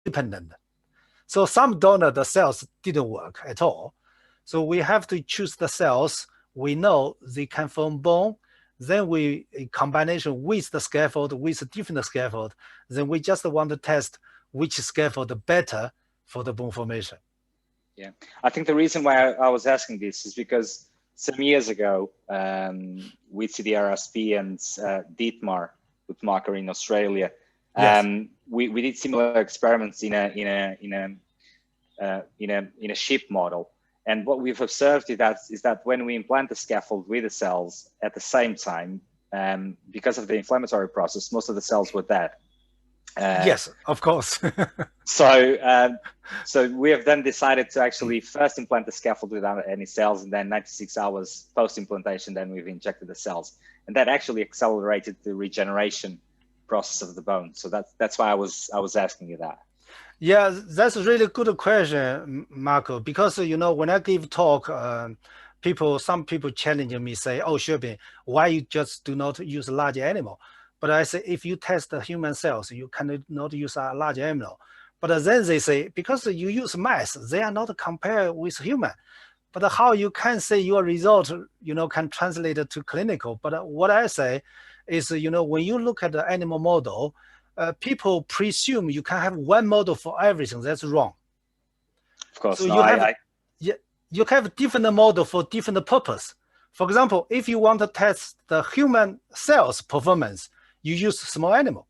dependent. So some donor, the cells didn't work at all. So we have to choose the cells we know they can form bone. Then we, in combination with the scaffold, with a different scaffold, then we just want to test which scaffold better for the bone formation. Yeah, I think the reason why I was asking this is because some years ago, with CDRSP and Dietmar with Marker in Australia, yes. we did similar experiments in a sheep model. And what we've observed is that when we implant the scaffold with the cells at the same time, because of the inflammatory process, most of the cells were dead. Yes, of course. So we have then decided to actually first implant the scaffold without any cells, and then 96 hours post-implantation, then we've injected the cells. And that actually accelerated the regeneration process of the bone. So that's why I was asking you that. Yeah, that's a really good question, Marco, because, you know, when I give talk, some people challenge me, say, oh, Xuebing, why you just do not use a large animal? But I say, if you test the human cells, you cannot use a large animal. But then they say, because you use mice, they are not compared with human. But how you can say your result, you know, can translate to clinical? But what I say is, you know, when you look at the animal model, people presume you can have one model for everything. That's wrong. Of course, so no, you have different model for different purpose. For example, if you want to test the human cells performance, you use small animal.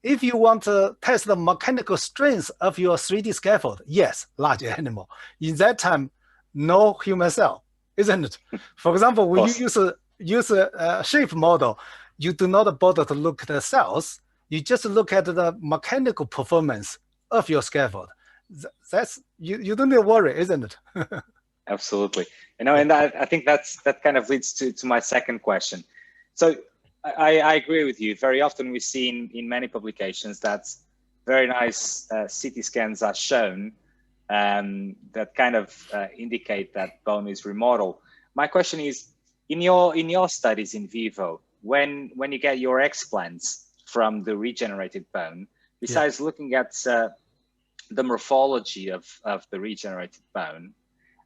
If you want to test the mechanical strength of your 3D scaffold, yes, large animal. In that time, no human cell, isn't it? For example, when you use a shape model, you do not bother to look at the cells. You just look at the mechanical performance of your scaffold. That's you don't need to worry, isn't it? Absolutely. You know, and I think that kind of leads to my second question. So I agree with you. Very often we see in many publications that very nice CT scans are shown that kind of indicate that bone is remodeled. My question is, in your studies in vivo, when you get your explants from the regenerated bone, besides looking at the morphology of the regenerated bone,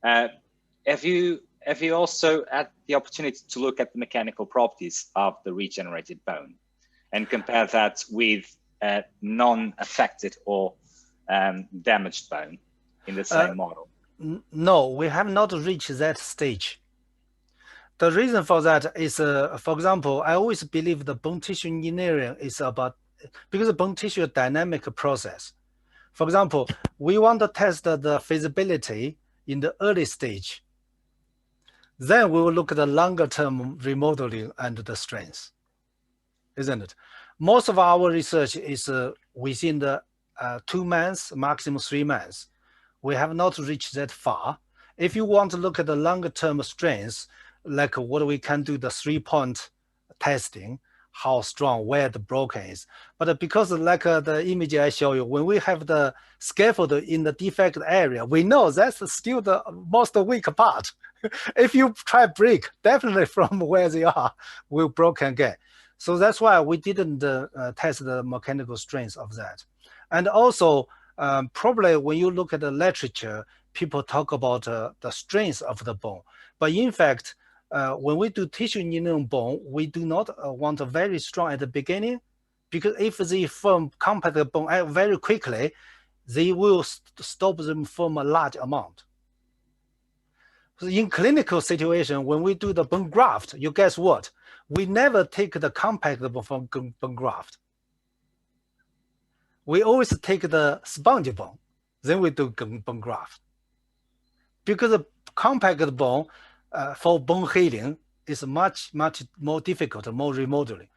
have you also had the opportunity to look at the mechanical properties of the regenerated bone and compare that with non-affected or damaged bone in the same model? No, we have not reached that stage. The reason for that is, for example, I always believe the bone tissue engineering is about, because bone tissue is a dynamic process. For example, we want to test the feasibility in the early stage. Then we will look at the longer term remodeling and the strength, isn't it? Most of our research is within the 2 months, maximum 3 months. We have not reached that far. If you want to look at the longer term strengths, like what we can do, the 3-point testing, how strong, where the broken is. But because like the image I show you, when we have the scaffold in the defect area, we know that's still the most weak part. If you try break, definitely from where they are, will broken again. So that's why we didn't test the mechanical strength of that. And also, probably when you look at the literature, people talk about the strength of the bone. But in fact, when we do tissue engineering bone, we do not want a very strong at the beginning, because if they form compact bone very quickly, they will stop them from a large amount. So in clinical situation, when we do the bone graft, you guess what? We never take the compact bone from bone graft. We always take the spongy bone, then we do bone graft. Because the compact bone for bone healing is much more difficult, more remodeling.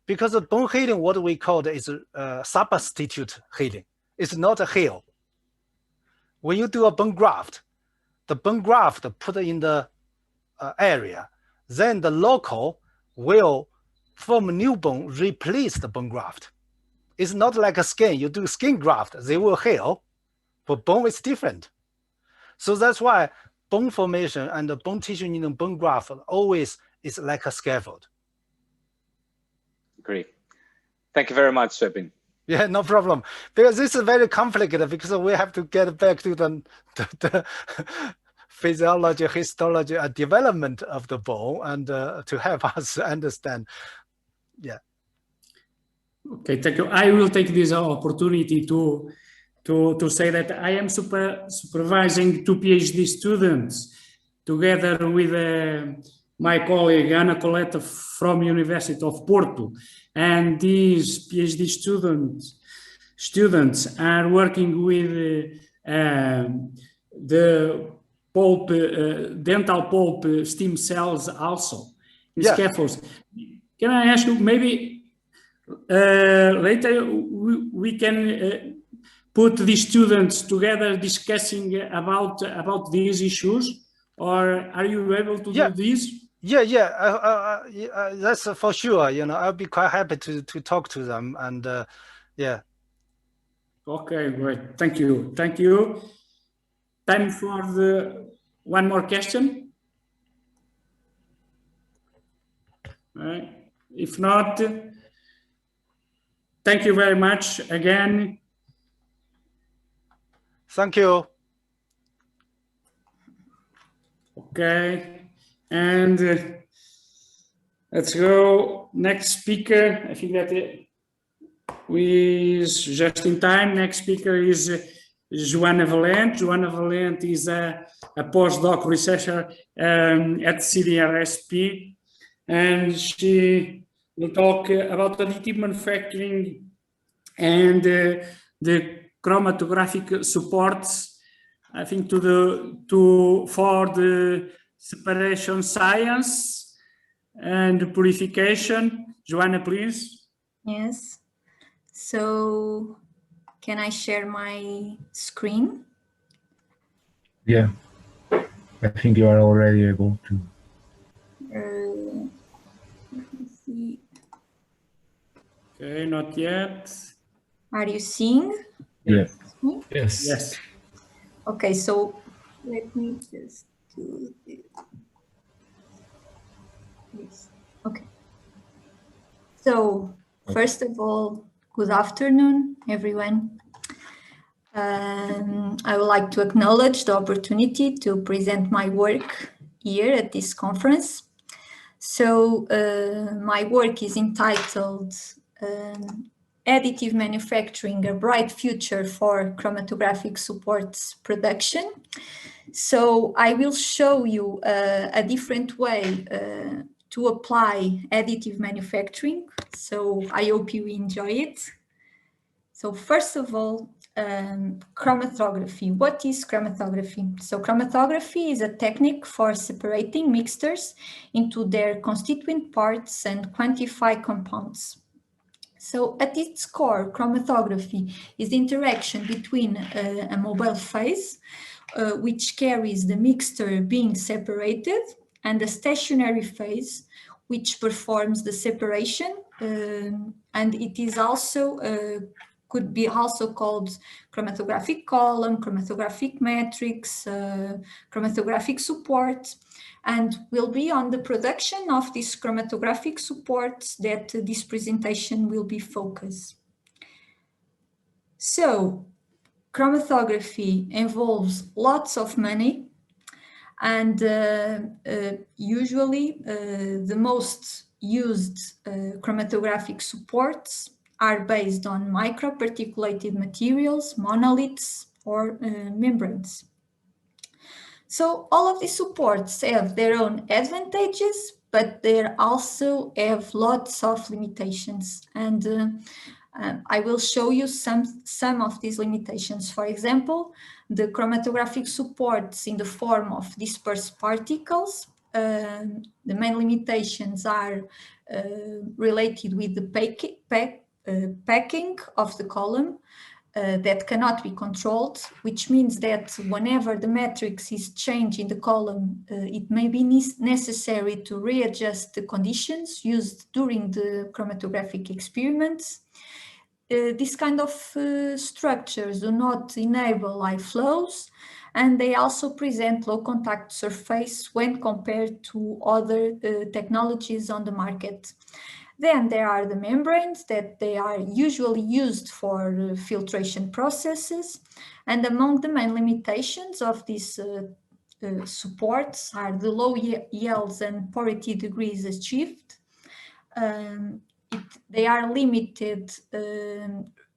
Because the bone healing, what we call is substitute healing. It's not a heal. When you do a bone graft, the bone graft put in the area, then the local will form a new bone, replace the bone graft. It's not like a skin. You do skin graft, they will heal, but bone is different. So that's why bone formation and the bone tissue in the bone graft always is like a scaffold. Great. Thank you very much, Xuebing. Yeah, no problem. Because this is very complicated because we have to get back to the physiology, histology, and development of the bone, and to help us understand. Yeah. Okay, thank you. I will take this opportunity to say that I am supervising two PhD students together with my colleague Ana Coleta from University of Porto, and these PhD students are working with the pulp, dental pulp stem cells also in scaffolds. Can I ask you, maybe later we can put these students together discussing about these issues, or are you able to do this? Yeah. That's for sure. You know, I'll be quite happy to talk to them, and yeah. Okay, great. Thank you. Thank you. Time for the one more question. If not, thank you very much again. Thank you. Okay, and let's go. Next speaker. I think that we is just in time. Next speaker is Joana Valente. Joana Valente is a postdoc researcher at CDRSP, and she will talk about additive manufacturing and the chromatographic supports, I think, for the separation science and purification. Joana, please. Yes. So, can I share my screen? Yeah, I think you are already able to. Let me see. Okay, not yet. Are you seeing? Yes. Yes. Yes. Okay, so let me just do this. Okay. So, first of all, good afternoon, everyone. I would like to acknowledge the opportunity to present my work here at this conference. So, my work is entitled Additive Manufacturing, a Bright Future for Chromatographic Supports Production. So I will show you a different way to apply additive manufacturing. So I hope you enjoy it. So first of all, chromatography. What is chromatography? So chromatography is a technique for separating mixtures into their constituent parts and quantify compounds. So at its core, chromatography is the interaction between a mobile phase, which carries the mixture being separated, and a stationary phase, which performs the separation, and it is also could be also called chromatographic column, chromatographic matrix, chromatographic support, and will be on the production of these chromatographic supports that this presentation will be focused. So, chromatography involves lots of money, and usually the most used chromatographic supports are based on microparticulated materials, monoliths, or membranes. So all of these supports have their own advantages, but they also have lots of limitations. And I will show you some of these limitations. For example, the chromatographic supports in the form of dispersed particles. The main limitations are related with the packing of the column that cannot be controlled, which means that whenever the matrix is changed in the column, it may be necessary to readjust the conditions used during the chromatographic experiments. These kind of structures do not enable high flows, and they also present low contact surface when compared to other technologies on the market. Then there are the membranes that they are usually used for filtration processes. And among the main limitations of these supports are the low yields and porosity degrees achieved. They are limited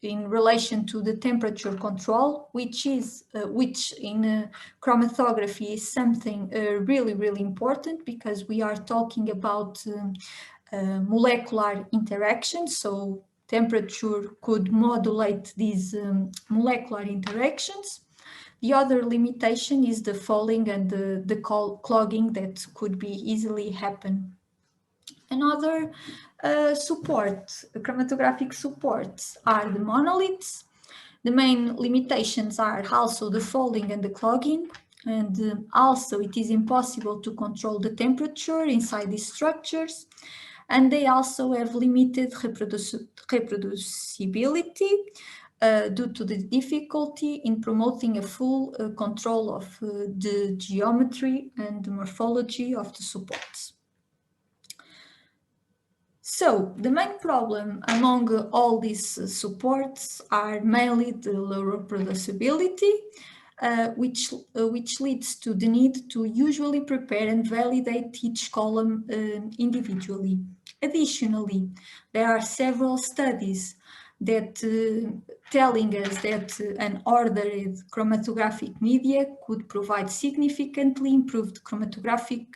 in relation to the temperature control, which in chromatography is something really important, because we are talking about molecular interactions. So temperature could modulate these molecular interactions. The other limitation is the falling and the clogging that could be easily happen. Another chromatographic supports are the monoliths. The main limitations are also the falling and the clogging, and also it is impossible to control the temperature inside these structures, and they also have limited reproducibility due to the difficulty in promoting a full control of the geometry and the morphology of the supports. So the main problem among all these supports are mainly the low reproducibility, which leads to the need to usually prepare and validate each column individually. Additionally, there are several studies that telling us that an ordered chromatographic media could provide significantly improved chromatographic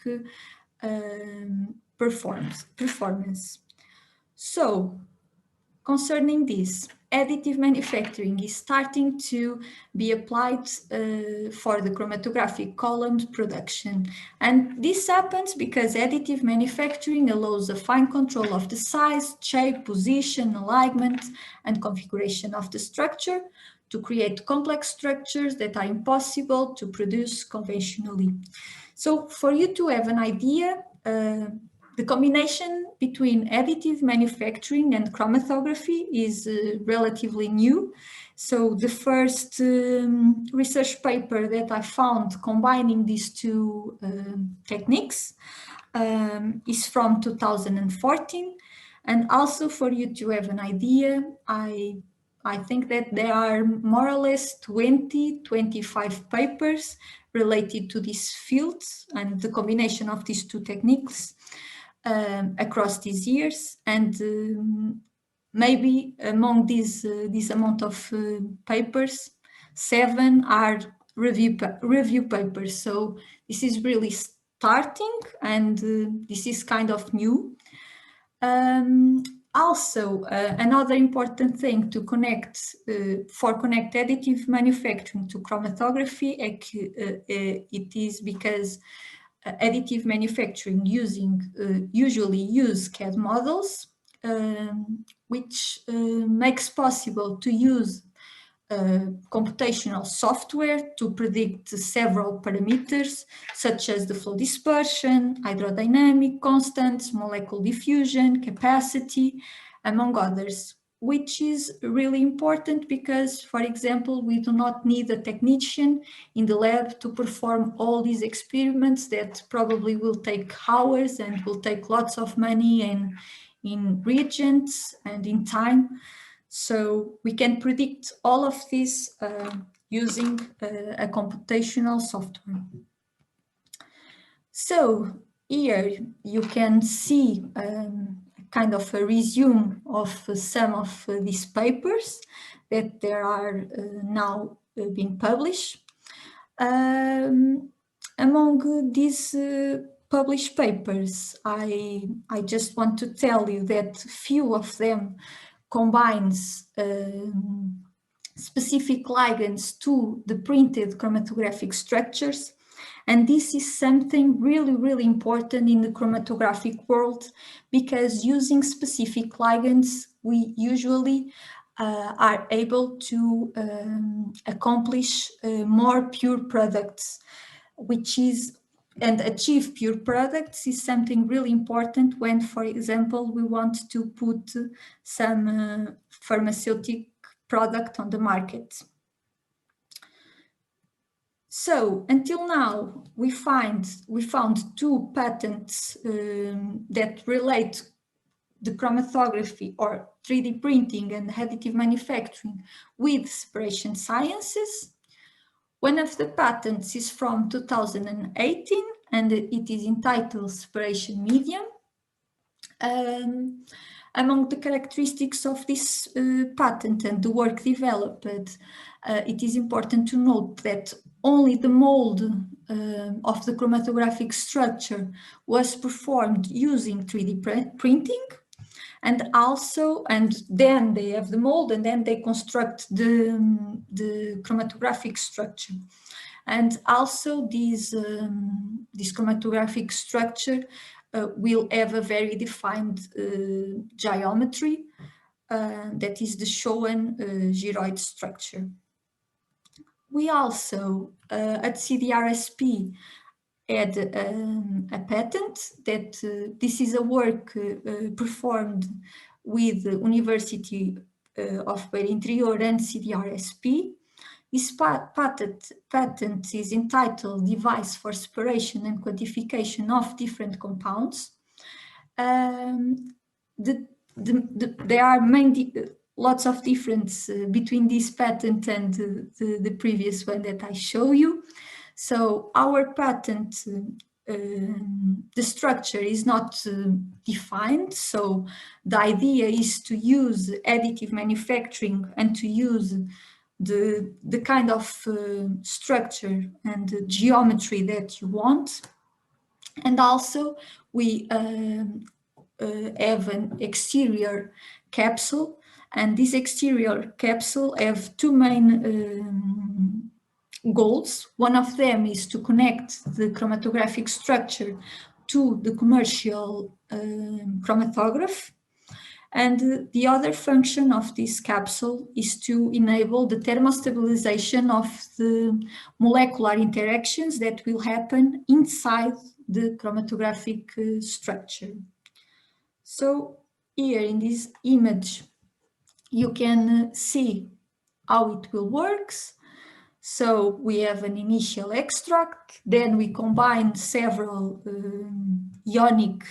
performance. So, concerning this, additive manufacturing is starting to be applied for the chromatographic columns production. And this happens because additive manufacturing allows a fine control of the size, shape, position, alignment, and configuration of the structure to create complex structures that are impossible to produce conventionally. So, for you to have an idea, the combination between additive manufacturing and chromatography is relatively new. So the first research paper that I found combining these two techniques is from 2014. And also, for you to have an idea, I think that there are more or less 25 papers related to these fields and the combination of these two techniques across these years, and maybe among this amount of papers, 7 are review papers. So this is really starting, and this is kind of new. Also, another important thing to connect additive manufacturing to chromatography, it is because additive manufacturing usually use CAD models, which makes possible to use computational software to predict several parameters, such as the flow dispersion, hydrodynamic constants, molecular diffusion, capacity, among others, which is really important because, for example, we do not need a technician in the lab to perform all these experiments that probably will take hours and will take lots of money and in reagents and in time. So we can predict all of this using a computational software. So here you can see kind of a resume of some of these papers that there are now being published. Among these published papers, I just want to tell you that few of them combines specific ligands to the printed chromatographic structures. And this is something really important in the chromatographic world, because using specific ligands, we usually are able to accomplish more pure products, and achieve pure products is something really important when, for example, we want to put some pharmaceutical product on the market. So until now, we found 2 patents that relate the chromatography or 3D printing and additive manufacturing with separation sciences. One of the patents is from 2018 and it is entitled Separation Medium. Among the characteristics of this patent and the work developed, it is important to note that only the mold of the chromatographic structure was performed using 3D printing, and then they have the mold and then they construct the chromatographic structure. And also this chromatographic structure will have a very defined geometry, that is the Schoen gyroid structure. We also, at CDRSP, had a patent that this is a work performed with the University of Beira Interior and CDRSP. This patent is entitled Device for Separation and Quantification of Different Compounds. There are lots of difference between this patent and the previous one that I show you. So our patent, the structure is not defined. So the idea is to use additive manufacturing and to use the kind of structure and the geometry that you want. And also we have an exterior capsule, and this exterior capsule have two main goals. One of them is to connect the chromatographic structure to the commercial chromatograph. And the other function of this capsule is to enable the thermostabilization of the molecular interactions that will happen inside the chromatographic structure. So here in this image, you can see how it will work. So we have an initial extract, then we combine several ionic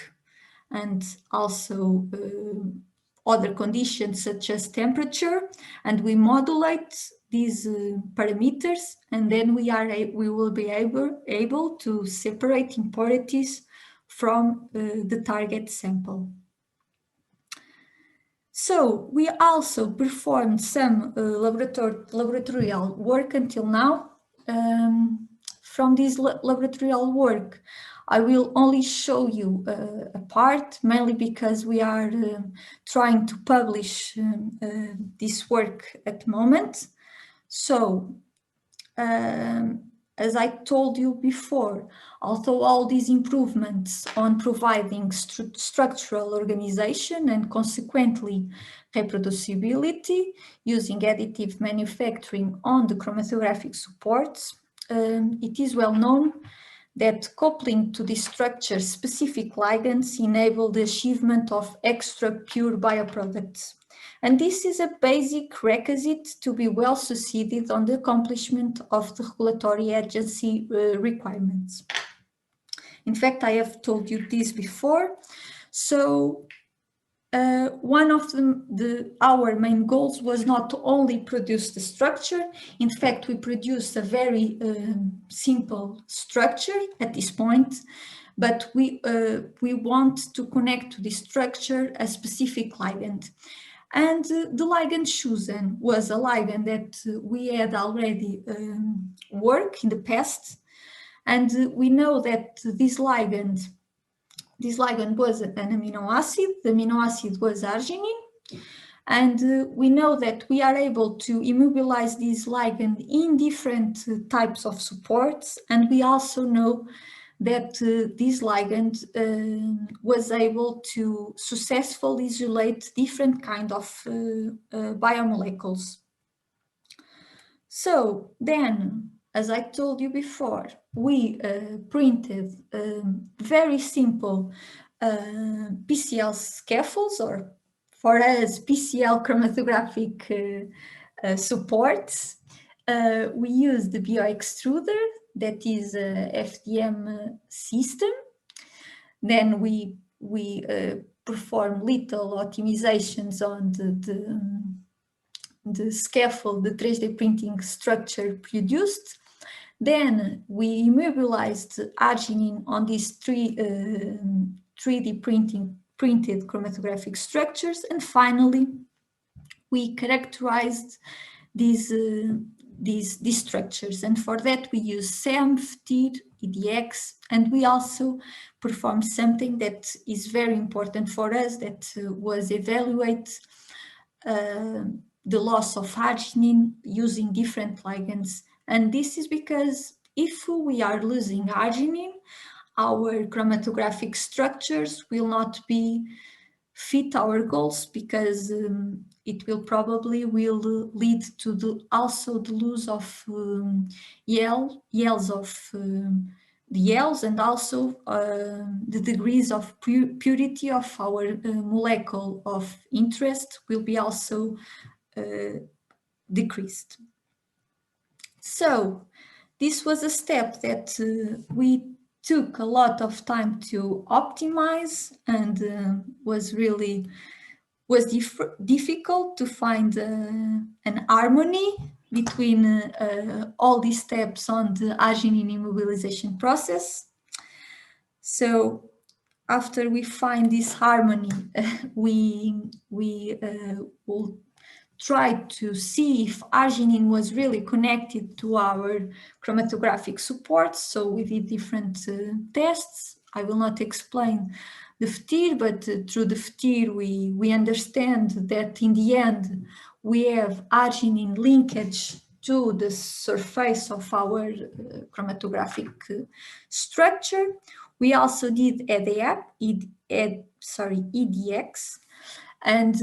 and also other conditions such as temperature, and we modulate these parameters, and then we will be able to separate impurities from the target sample. So we also performed some laboratorial work until now. From this laboratorial work, I will only show you a part, mainly because we are trying to publish this work at the moment. So, as I told you before, although all these improvements on providing structural organization and consequently reproducibility using additive manufacturing on the chromatographic supports, it is well known that coupling to this structure specific ligands enable the achievement of extra pure bioproducts. And this is a basic requisite to be well succeeded on the accomplishment of the regulatory agency requirements. In fact, I have told you this before. So one of our main goals was not to only produce the structure. In fact, we produced a very simple structure at this point, but we want to connect to this structure a specific ligand. And the ligand chosen was a ligand that we had already worked in the past. And we know that this ligand was an amino acid. The amino acid was arginine. And we know that we are able to immobilize this ligand in different types of supports. And we also know that this ligand was able to successfully isolate different kind of biomolecules. So then, as I told you before, we printed very simple PCL scaffolds, or for us, PCL chromatographic supports. We use the bioextruder, that is a FDM system. Then we perform little optimizations on the scaffold, the 3D printing structure produced. Then we immobilized arginine on these 3D printed chromatographic structures, and finally we characterized these structures, and for that we use SEM, FTIR, EDX, and we also performed something that is very important for us, that was evaluate the loss of arginine using different ligands. And this is because if we are losing arginine, our chromatographic structures will not be fit our goals, because it will probably lead to also the loss of yields and also the degrees of purity of our molecule of interest will be also decreased. So this was a step that we took a lot of time to optimize, and was difficult to find an harmony between all these steps on the arginine immobilization process. So after we find this harmony, we will try to see if arginine was really connected to our chromatographic support. So we did different tests. I will not explain the FTIR, but through the FTIR we understand that in the end we have arginine linkage to the surface of our chromatographic structure. We also did EDX, and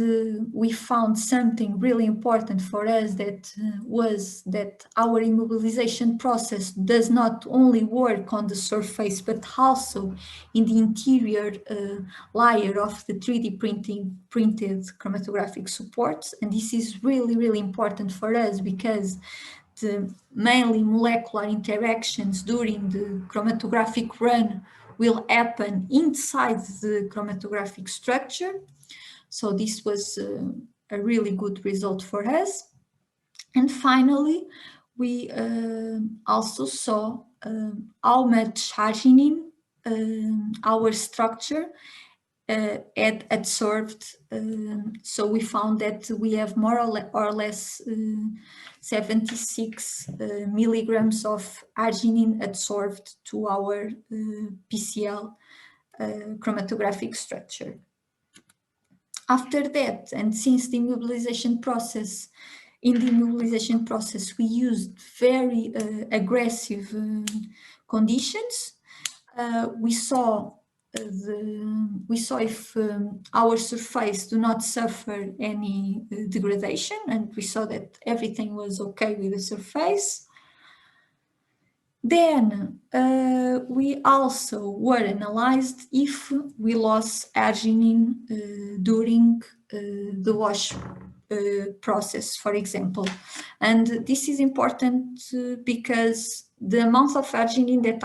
we found something really important for us, that was that our immobilization process does not only work on the surface, but also in the interior layer of the 3D printed chromatographic supports. And this is really, really important for us, because the mainly molecular interactions during the chromatographic run will happen inside the chromatographic structure. So this was a really good result for us. And finally, we also saw how much arginine our structure had absorbed. So we found that we have more or less 76 milligrams of arginine absorbed to our PCL chromatographic structure. After that, and since the immobilization process, we used very aggressive conditions. We saw if our surface do not suffer any degradation, and we saw that everything was okay with the surface. Then we also were analyzed if we lost arginine during the wash process, for example. And this is important because the amount of arginine that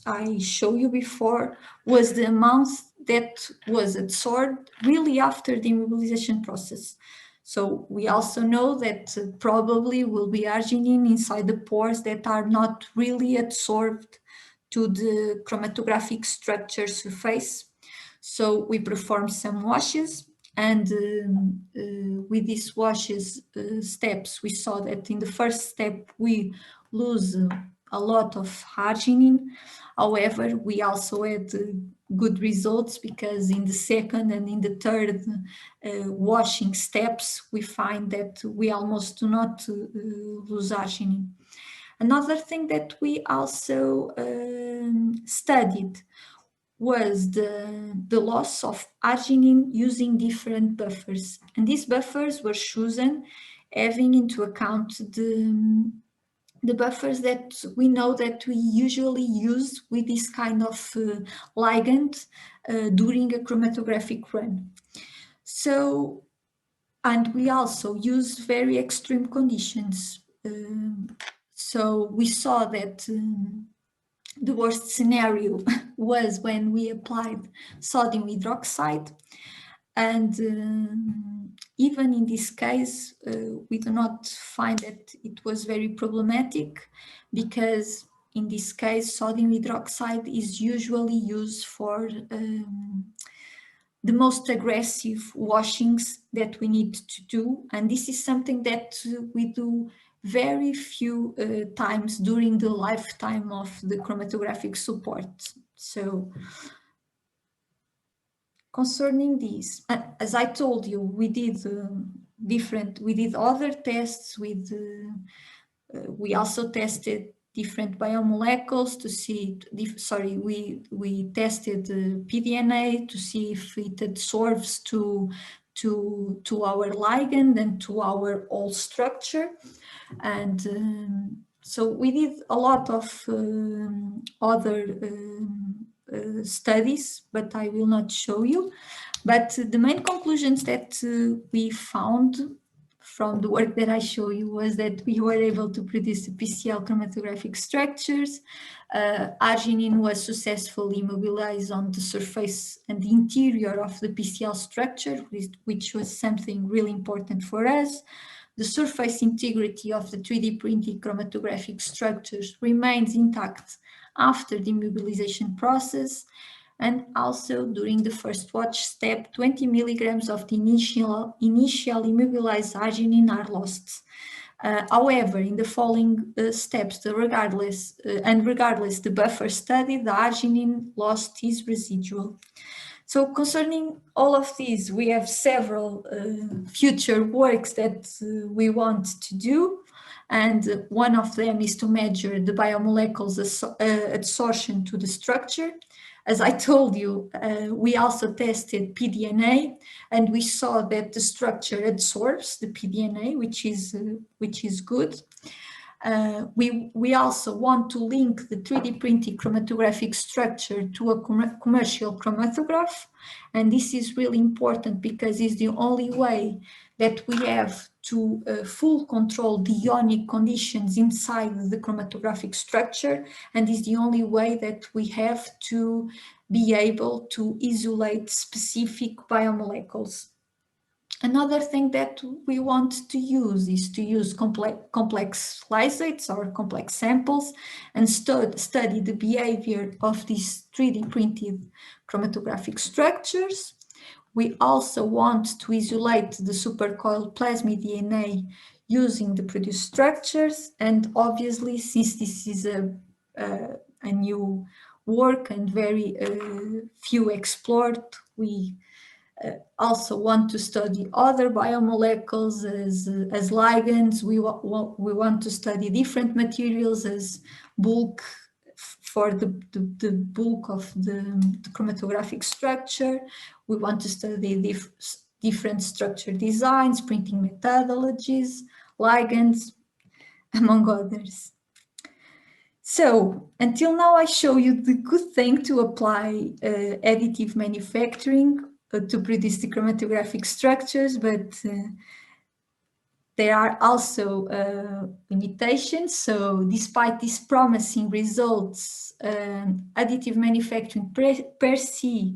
I showed you before was the amount that was absorbed really after the immobilization process. So we also know that probably will be arginine inside the pores that are not really absorbed to the chromatographic structure surface. So we performed some washes, and with these washes steps, we saw that in the first step we lose a lot of arginine. However, we also had good results, because in the second and in the third washing steps, we find that we almost do not lose arginine. Another thing that we also studied was the loss of arginine using different buffers. And these buffers were chosen having into account the buffers that we know that we usually use with this kind of ligand during a chromatographic run. So, and we also use very extreme conditions. So we saw that The worst scenario was when we applied sodium hydroxide. And even in this case, we do not find that it was very problematic, because in this case, sodium hydroxide is usually used for the most aggressive washings that we need to do. And this is something that we do very few times during the lifetime of the chromatographic support. So concerning this, as I told you, we did other tests with, we also tested different biomolecules to see, we tested pDNA to see if it adsorbs to our ligand and to our whole structure. And so we did a lot of other studies, but I will not show you. But the main conclusions that we found from the work that I show you was that we were able to produce PCl chromatographic structures. Arginine was successfully immobilized on the surface and the interior of the PCl structure, which was something really important for us. The surface integrity of the 3D printed chromatographic structures remains intact after the immobilization process. And also during the first watch step, 20 milligrams of the initial immobilized arginine are lost. However, in the following steps, regardless the buffer study, the arginine lost is residual. So concerning all of these, we have several future works that we want to do. And one of them is to measure the biomolecules adsorption to the structure. As I told you, we also tested pDNA, and we saw that the structure adsorbs the pDNA, which is good. We also want to link the 3D printed chromatographic structure to a commercial chromatograph. And this is really important because it's the only way that we have to full control the ionic conditions inside the chromatographic structure. And is the only way that we have to be able to isolate specific biomolecules. Another thing that we want to use is to use complex lysates or complex samples and study the behavior of these 3D printed chromatographic structures. We also want to isolate the supercoiled plasmid DNA using the produced structures. And obviously, since this is a new work and very few explored, we also want to study other biomolecules as ligands. We want to study different materials as bulk for the bulk of the chromatographic structure. We want to study different structure designs, printing methodologies, ligands, among others. So until now, I show you the good thing to apply additive manufacturing to produce the chromatographic structures, but there are also limitations. So despite these promising results, additive manufacturing per se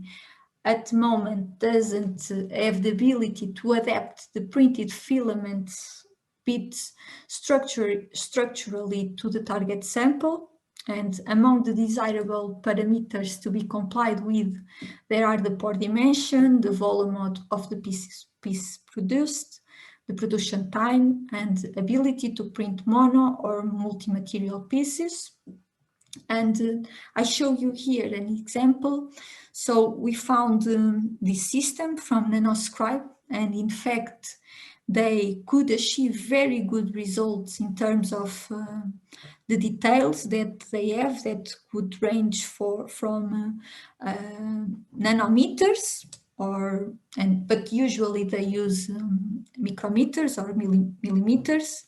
at the moment doesn't have the ability to adapt the printed filaments bits structurally to the target sample. And among the desirable parameters to be complied with, there are the pore dimension, the volume of the piece produced, the production time, and ability to print mono or multi-material pieces. And I show you here an example. So we found this system from Nanoscribe, and in fact, they could achieve very good results in terms of the details that they have that could range from nanometers but usually they use micrometers or millimeters.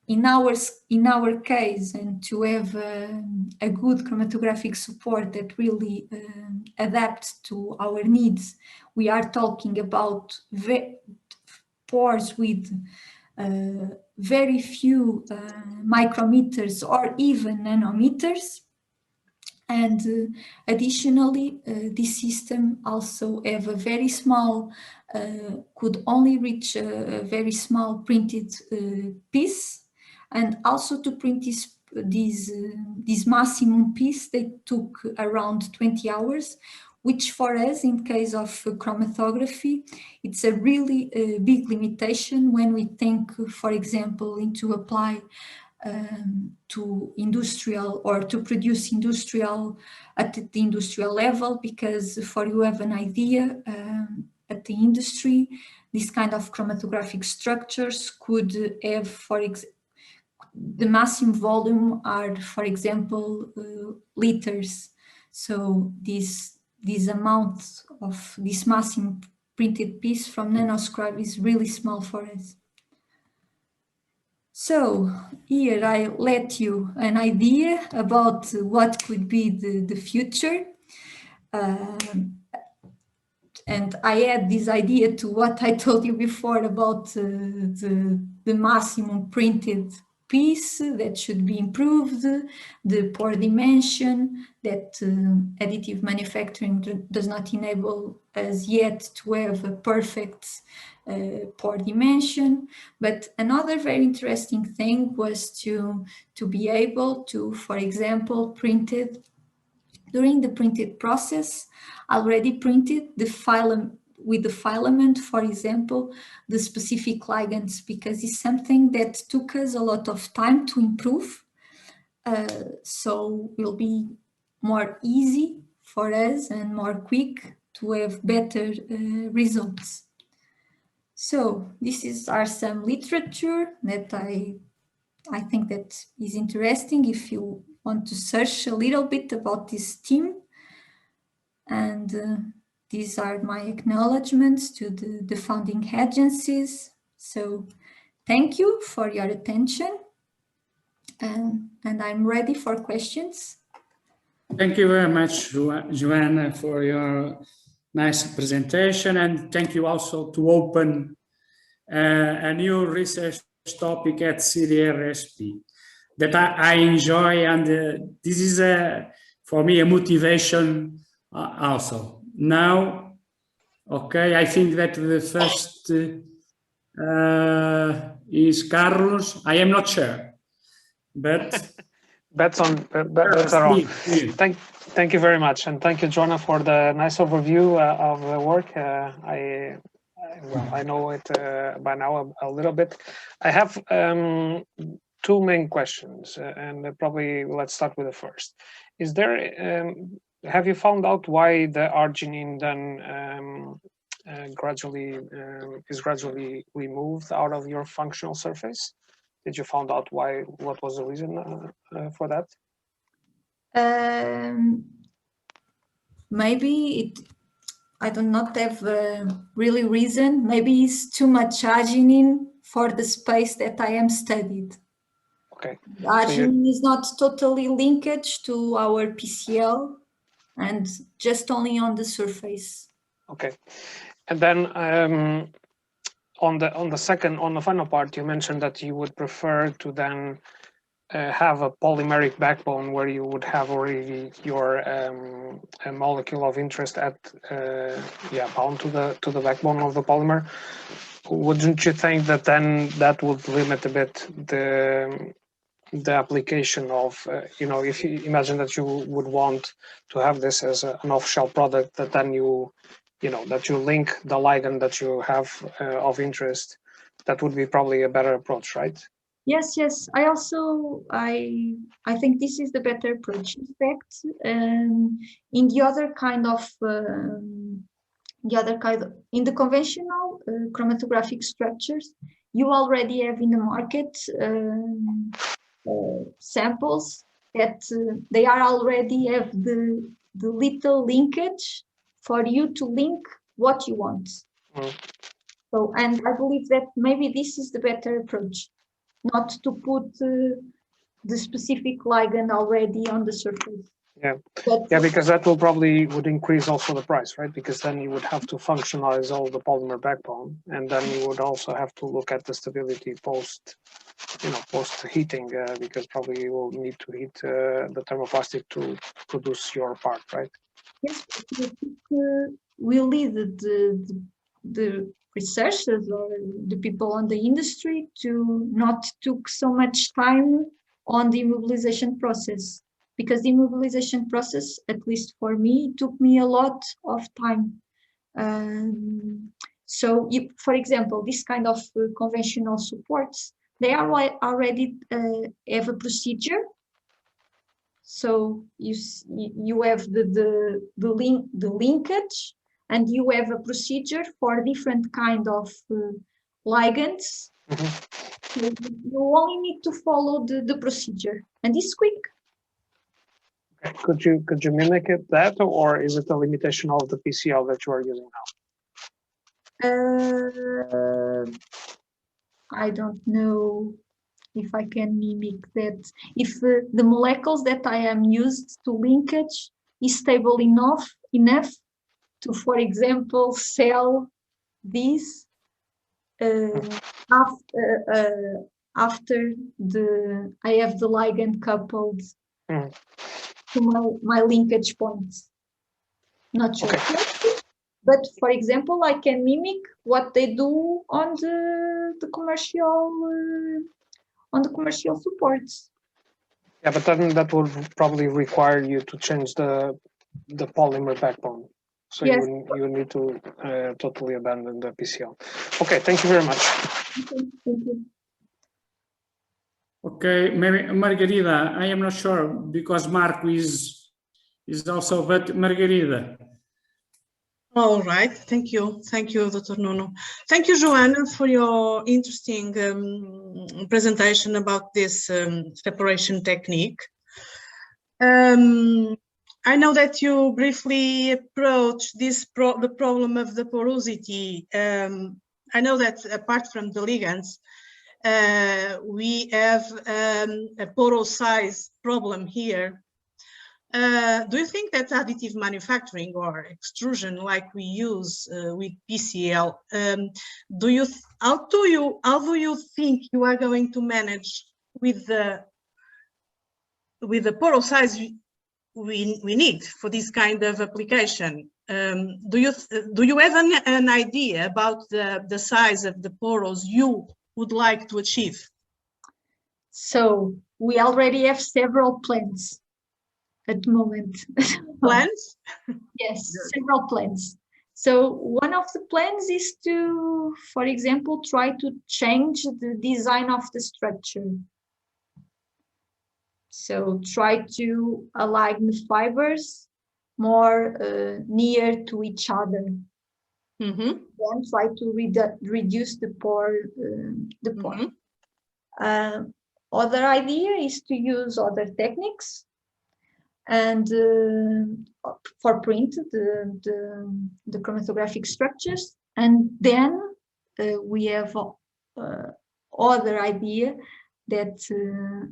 In our case, and to have a good chromatographic support that really adapts to our needs, we are talking about pores with very few micrometers or even nanometers. And additionally, this system also have a very small, could only reach a very small printed piece. And also to print this maximum piece, they took around 20 hours, which for us, in case of chromatography, it's a really big limitation when we think, for example, into apply to industrial or to produce industrial at the industrial level, because for you have an idea, at the industry, this kind of chromatographic structures could have, for example, the maximum volume are, for example, liters. So this amount of this maximum printed piece from nanoscribe is really small for us. So here I let you an idea about what could be the future. And I add this idea to what I told you before about the maximum printed piece that should be improved, the pore dimension that additive manufacturing does not enable us yet to have a perfect pore dimension. But another very interesting thing was to be able to, for example, during the printed process, already printed the filament with the filament, for example, the specific ligands, because it's something that took us a lot of time to improve. So will be more easy for us and more quick to have better results. So this are some literature that I think that is interesting if you want to search a little bit about this team. And these are my acknowledgements to the founding agencies. So thank you for your attention. And I'm ready for questions. Thank you very much, Joanna, for your nice presentation. And thank you also to open a new research topic at CDRSP that I enjoy. And this is, for me, a motivation also. Now, okay, I think that the first is Carlos. I am not sure, but bets are on. Thank you very much, and thank you, Joanna, for the nice overview of the work. I know it by now a little bit. I have two main questions, and probably let's start with the first. Is there have you found out why the arginine then is gradually removed out of your functional surface? Did you find out why? What was the reason for that? Maybe I do not have really reason. Maybe it's too much arginine for the space that I am studied. Okay. The arginine is not totally linked to our PCL and just only on the surface. Okay. And then on the final part, you mentioned that you would prefer to then have a polymeric backbone where you would have already your a molecule of interest at bound to the backbone of the polymer. Wouldn't you think that then that would limit a bit the application of if you imagine that you would want to have this as an off-shelf product, that then that you link the ligand that you have of interest, that would be probably a better approach, right? Yes. I think this is the better approach. In fact, in the other kind of in the conventional chromatographic structures, you already have in the market samples that they are already have the little linkage for you to link what you want. So, and I believe that maybe this is the better approach, not to put the specific ligand already on the surface. Yeah, But yeah, because that will probably would increase also the price, right? Because then you would have to functionalize all the polymer backbone, and then you would also have to look at the stability post heating, because probably you will need to heat the thermoplastic to produce your part, right? yes, we lead the researchers or the people on the industry to not took so much time on the immobilization process, because the immobilization process, at least for me, took me a lot of time. So, for example, this kind of conventional supports, they are already have a procedure. So you have the linkage, and you have a procedure for different kind of ligands. So you only need to follow the procedure, and it's quick. Okay. Could you mimic that, or is it a limitation of the PCL that you are using now? I don't know if I can mimic that. If the molecules that I am used to linkage is stable enough to, for example, sell this after I have the ligand coupled to my linkage points. Not sure. Okay. But for example, I can mimic what they do on the commercial supports. Yeah, but then that would probably require you to change the polymer backbone. So yes. you need to totally abandon the PCL. Okay, thank you very much. Okay, thank you. Okay, maybe Margarida, I am not sure because Marco is also, but Margarida. All right, thank you, Dr. Nuno. Thank you, Joanna, for your interesting presentation about this separation technique. I know that you briefly approached the problem of the porosity. I know that apart from the ligands, we have a poro size problem here. Do you think that additive manufacturing or extrusion, like we use with PCL, how do you think you are going to manage with the poro size we need for this kind of application? Do you have an idea about the size of the poros you would like to achieve? So we already have several plans at the moment. Plans? Yes, several plans. So one of the plans is to, for example, try to change the design of the structure. So try to align the fibers more near to each other. Mm-hmm. Then try to reduce the pore. Mm-hmm. Other idea is to use other techniques, and for print the chromatographic structures, and then we have other idea that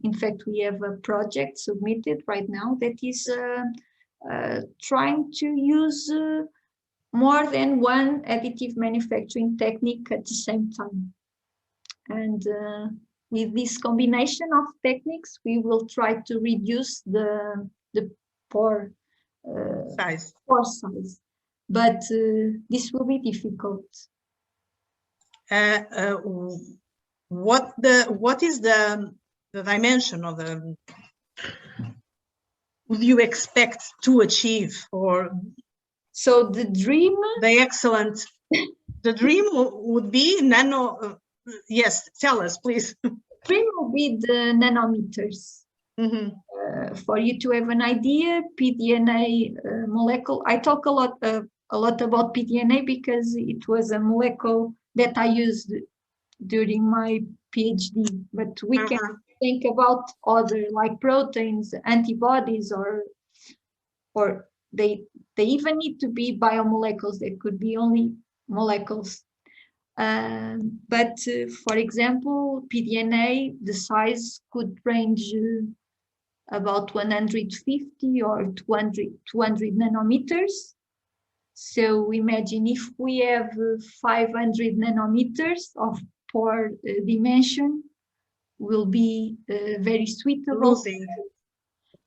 in fact we have a project submitted right now that is trying to use more than one additive manufacturing technique at the same time, and with this combination of techniques we will try to reduce the pore size, but this will be difficult. What is the dimension of the would you expect to achieve? Or so the dream would be nano. Yes, tell us, please. Dream will be the nanometers. Mm-hmm. For you to have an idea, pDNA molecule. I talk a lot about pDNA because it was a molecule that I used during my PhD. But we can think about other like proteins, antibodies, or they even need to be biomolecules. They could be only molecules. But for example, pDNA, the size could range about 150 or 200 nanometers. So imagine if we have 500 nanometers of pore dimension, will be very suitable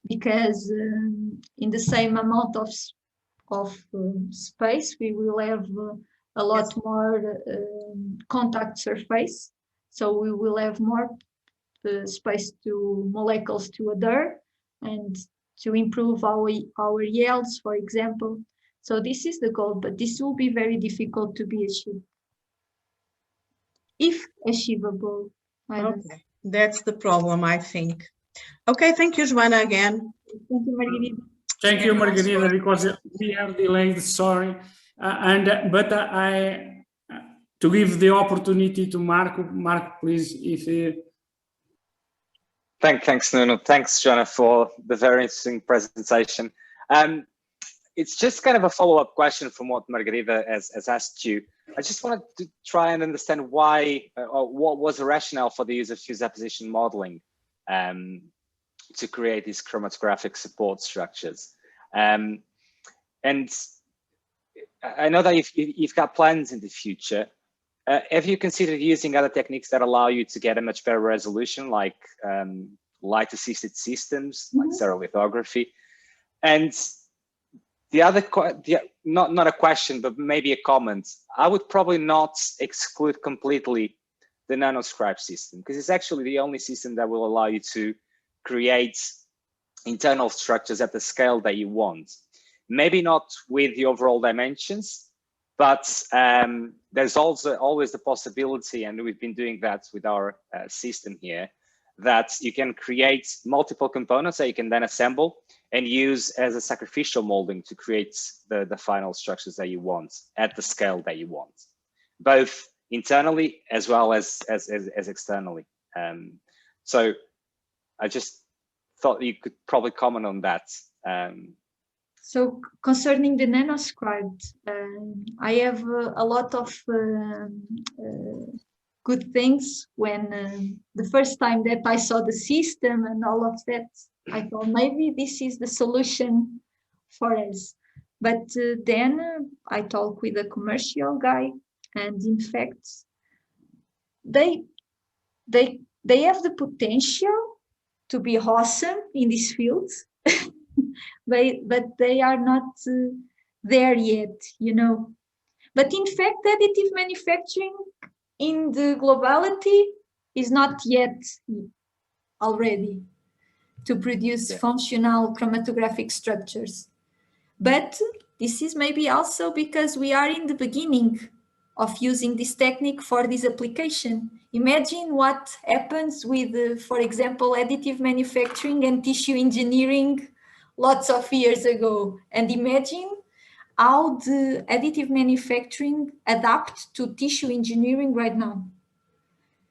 because in the same amount of space, we will have a lot more contact surface. So we will have more space to molecules to adhere and to improve our yields, for example. So this is the goal, but this will be very difficult to be achieved. If achievable. Okay, that's the problem, I think. Okay, thank you, Joana, again. Thank you, Margarida. Thank you, Margarida, because we are delayed, sorry. But to give the opportunity to Mark, please, if Thanks, Nuno. Thanks, Joana, for the very interesting presentation. It's just kind of a follow-up question from what Margarida has asked you. I just wanted to try and understand why, or what was the rationale for the use of fused apposition modeling to create these chromatographic support structures. And I know that you've got plans in the future. Have you considered using other techniques that allow you to get a much better resolution, like light-assisted systems, like stereolithography? And the other, not a question, but maybe a comment. I would probably not exclude completely the nanoscribe system, because it's actually the only system that will allow you to create internal structures at the scale that you want. Maybe not with the overall dimensions, but there's also always the possibility, and we've been doing that with our system here, that you can create multiple components that you can then assemble and use as a sacrificial molding to create the final structures that you want at the scale that you want, both internally as well as externally. So I just thought you could probably comment on that. So concerning the nanoscribe, I have a lot of good things. When the first time that I saw the system and all of that, I thought maybe this is the solution for us. But then I talked with a commercial guy, and in fact, they have the potential to be awesome in this field, but they are not there yet, you know. But in fact, additive manufacturing in the globality is not yet already to produce functional chromatographic structures. But this is maybe also because we are in the beginning of using this technique for this application. Imagine what happens with, for example, additive manufacturing and tissue engineering lots of years ago. And imagine how the additive manufacturing adapt to tissue engineering right now.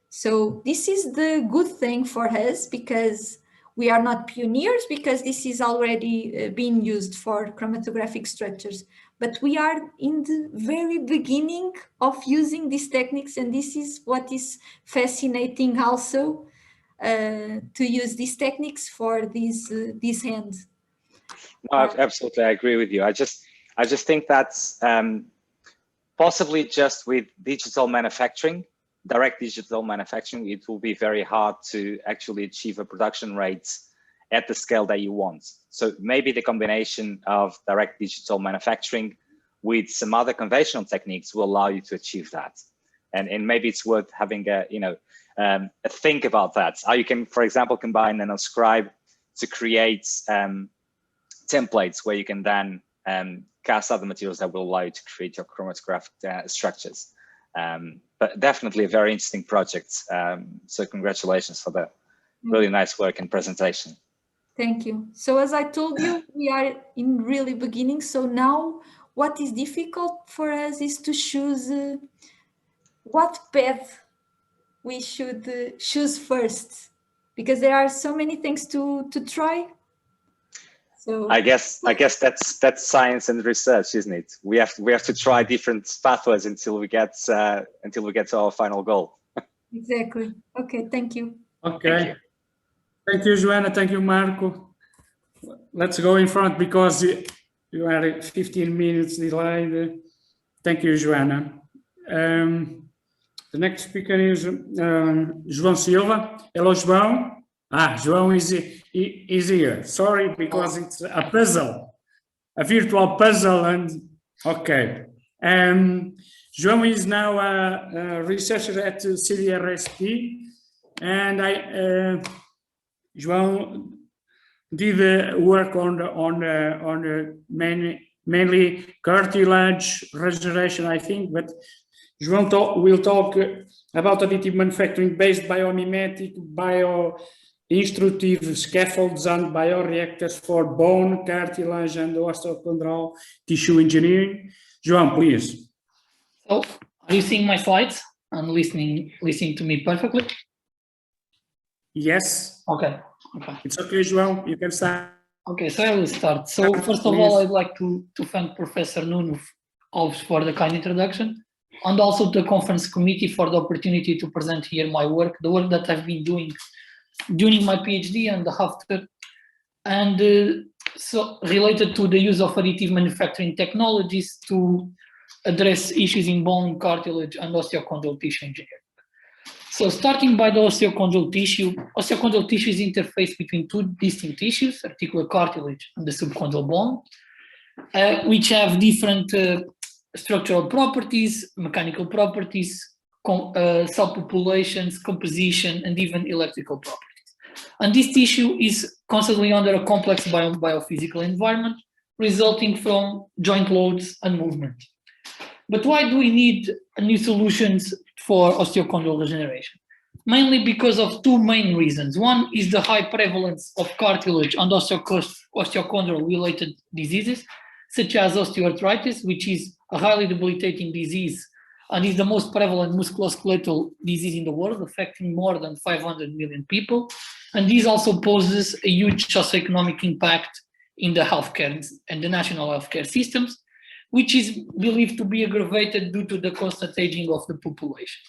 So this is the good thing for us, because we are not pioneers, because this is already being used for chromatographic structures, but we are in the very beginning of using these techniques, and this is what is fascinating also, to use these techniques for this hand. No, absolutely, I agree with you. I just think that's possibly just with digital manufacturing, direct digital manufacturing, it will be very hard to actually achieve a production rate at the scale that you want. So maybe the combination of direct digital manufacturing with some other conventional techniques will allow you to achieve that. And maybe it's worth having a think about that. How you can, for example, combine nanoscribe to create templates where you can then cast other materials that will allow you to create your chromatographic structures. But definitely a very interesting project. So congratulations for the really nice work and presentation. Thank you. So as I told you, we are in really beginning. So now what is difficult for us is to choose what path we should choose first, because there are so many things to try. So I guess that's science and research, isn't it? We have to try different pathways until we get to our final goal. Exactly. Okay. Thank you. okay. Thank you. Thank you, Joanna. Thank you, Marco. Let's go in front because you are 15 minutes delayed. Thank you, Joanna. The next speaker is João Silva. Hello, João. João is here. Sorry, because it's a puzzle, a virtual puzzle, and okay. João is now a researcher at CDRSP, and João did work on mainly cartilage regeneration, I think, but João will talk about additive manufacturing based biomimetic, bioinstructive scaffolds and bioreactors for bone, cartilage, and osteochondral tissue engineering. João, please. So, are you seeing my slides and listening to me perfectly? Yes. Okay. It's okay, João. You can start. Okay, so I will start. So first of all, I'd like to thank Professor Nuno Alves for the kind introduction, and also the conference committee for the opportunity to present here my work, the work that I've been doing during my PhD and after, and so related to the use of additive manufacturing technologies to address issues in bone, cartilage, and osteochondral tissue engineering. So starting by the osteochondral tissue is interface between two distinct tissues, articular cartilage and the subchondral bone, which have different structural properties, mechanical properties, cell populations, composition, and even electrical properties. And this tissue is constantly under a complex biophysical environment, resulting from joint loads and movement. But why do we need new solutions for osteochondral regeneration? Mainly because of two main reasons. One is the high prevalence of cartilage and osteochondral related diseases, such as osteoarthritis, which is a highly debilitating disease and is the most prevalent musculoskeletal disease in the world, affecting more than 500 million people. And this also poses a huge socioeconomic impact in the healthcare and the national healthcare systems, which is believed to be aggravated due to the constant aging of the population.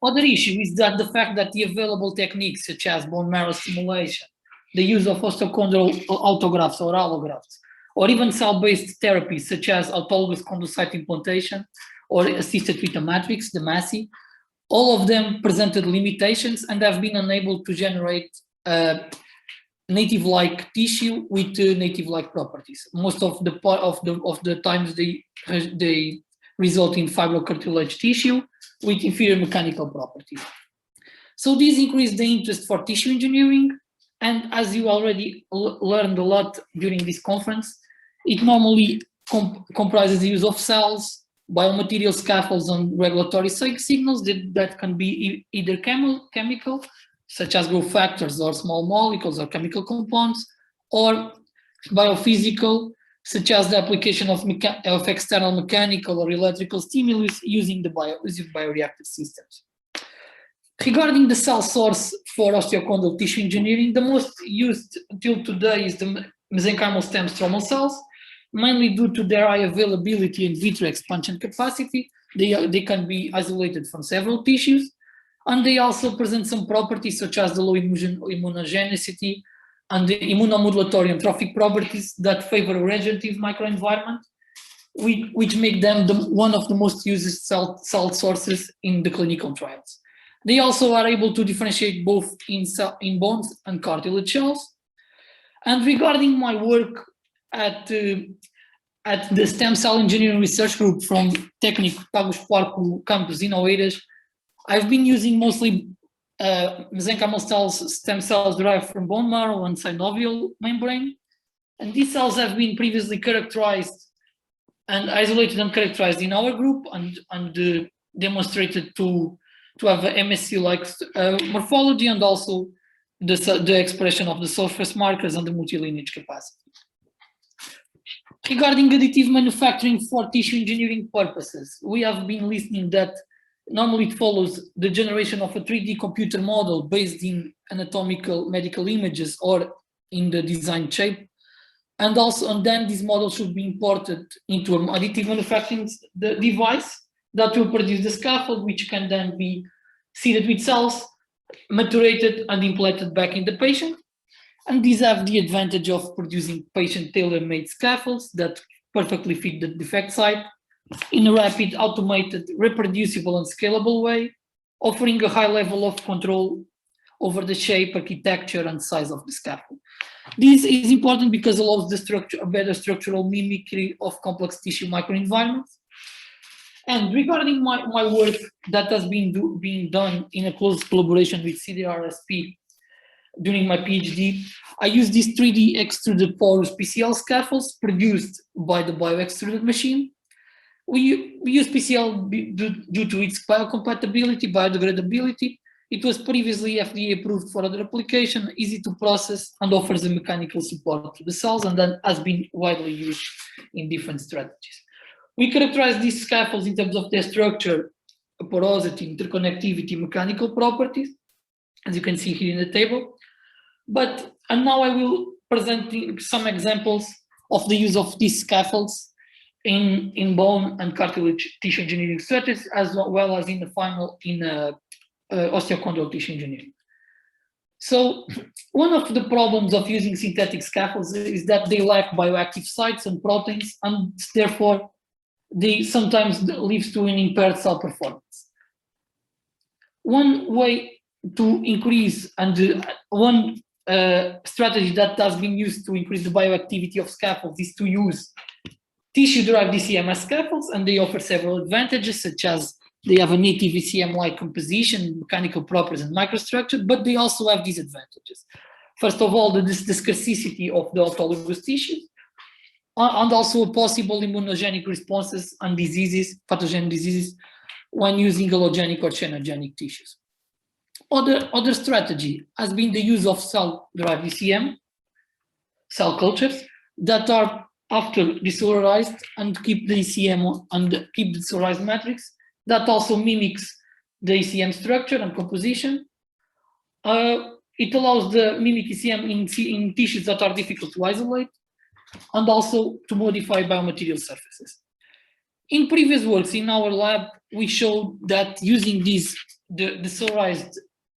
Other issue is that the fact that the available techniques such as bone marrow stimulation, the use of osteochondral autografts or allografts, or even cell-based therapies such as autologous chondrocyte implantation or assisted with a matrix, the MASI, all of them presented limitations and have been unable to generate native-like tissue with native-like properties. Most of the times they result in fibrocartilage tissue with inferior mechanical properties. So this increased the interest for tissue engineering, and as you already learned a lot during this conference, it normally comprises the use of cells, biomaterial scaffolds, and regulatory signals that can be either chemical, such as growth factors or small molecules or chemical compounds, or biophysical, such as the application of external mechanical or electrical stimulus using bioreactive systems. Regarding the cell source for osteochondral tissue engineering, the most used till today is the mesenchymal stem stromal cells, mainly due to their high availability and in vitro expansion capacity. They can be isolated from several tissues, and they also present some properties such as the low immunogenicity and the immunomodulatory and trophic properties that favor a regenerative microenvironment, which make them one of the most used cell sources in the clinical trials. They also are able to differentiate both in bones and cartilage cells. And regarding my work at the Stem Cell Engineering Research Group from Técnico Tagus Parco campus in Oeiras, I've been using mostly mesenchymal stem cells derived from bone marrow and synovial membrane. And these cells have been previously characterized and isolated and characterized in our group and demonstrated to have an MSC-like morphology and also the expression of the surface markers and the multi-lineage capacity. Regarding additive manufacturing for tissue engineering purposes, we have been listening that normally it follows the generation of a 3D computer model based in anatomical medical images or in the design shape. And then this model should be imported into an additive manufacturing device that will produce the scaffold, which can then be seeded with cells, maturated and implanted back in the patient. And these have the advantage of producing patient tailor-made scaffolds that perfectly fit the defect site in a rapid, automated, reproducible, and scalable way, offering a high level of control over the shape, architecture, and size of the scaffold. This is important because it allows a better structural mimicry of complex tissue microenvironments. And regarding my work that has been being done in a close collaboration with CDRSP during my PhD, I use these 3D extruded porous PCL scaffolds produced by the bioextruded machine. We use PCL due to its biocompatibility, biodegradability. It was previously FDA approved for other application, easy to process, and offers a mechanical support to the cells, and then has been widely used in different strategies. We characterize these scaffolds in terms of their structure, porosity, interconnectivity, mechanical properties, as you can see here in the table. And now I will present some examples of the use of these scaffolds in bone and cartilage tissue engineering strategies, as well as in the final osteochondral tissue engineering. So one of the problems of using synthetic scaffolds is that they lack bioactive sites and proteins, and therefore they sometimes leads to an impaired cell performance. One way to increase, and one strategy that has been used to increase the bioactivity of scaffolds is to use tissue-derived ECM as scaffolds, and they offer several advantages, such as they have a native ECM-like composition, mechanical properties, and microstructure, but they also have disadvantages. First of all, the scarcity of the autologous tissues, and also possible immunogenic responses and diseases, pathogenic diseases, when using allogenic or xenogenic tissues. Other strategy has been the use of cell-derived ECM, cell cultures, that are after decellularized and keep the ECM and keep the decellularized matrix, that also mimics the ECM structure and composition. It allows the mimic ECM in tissues that are difficult to isolate, and also to modify biomaterial surfaces. In previous works in our lab, we showed that using these decellularized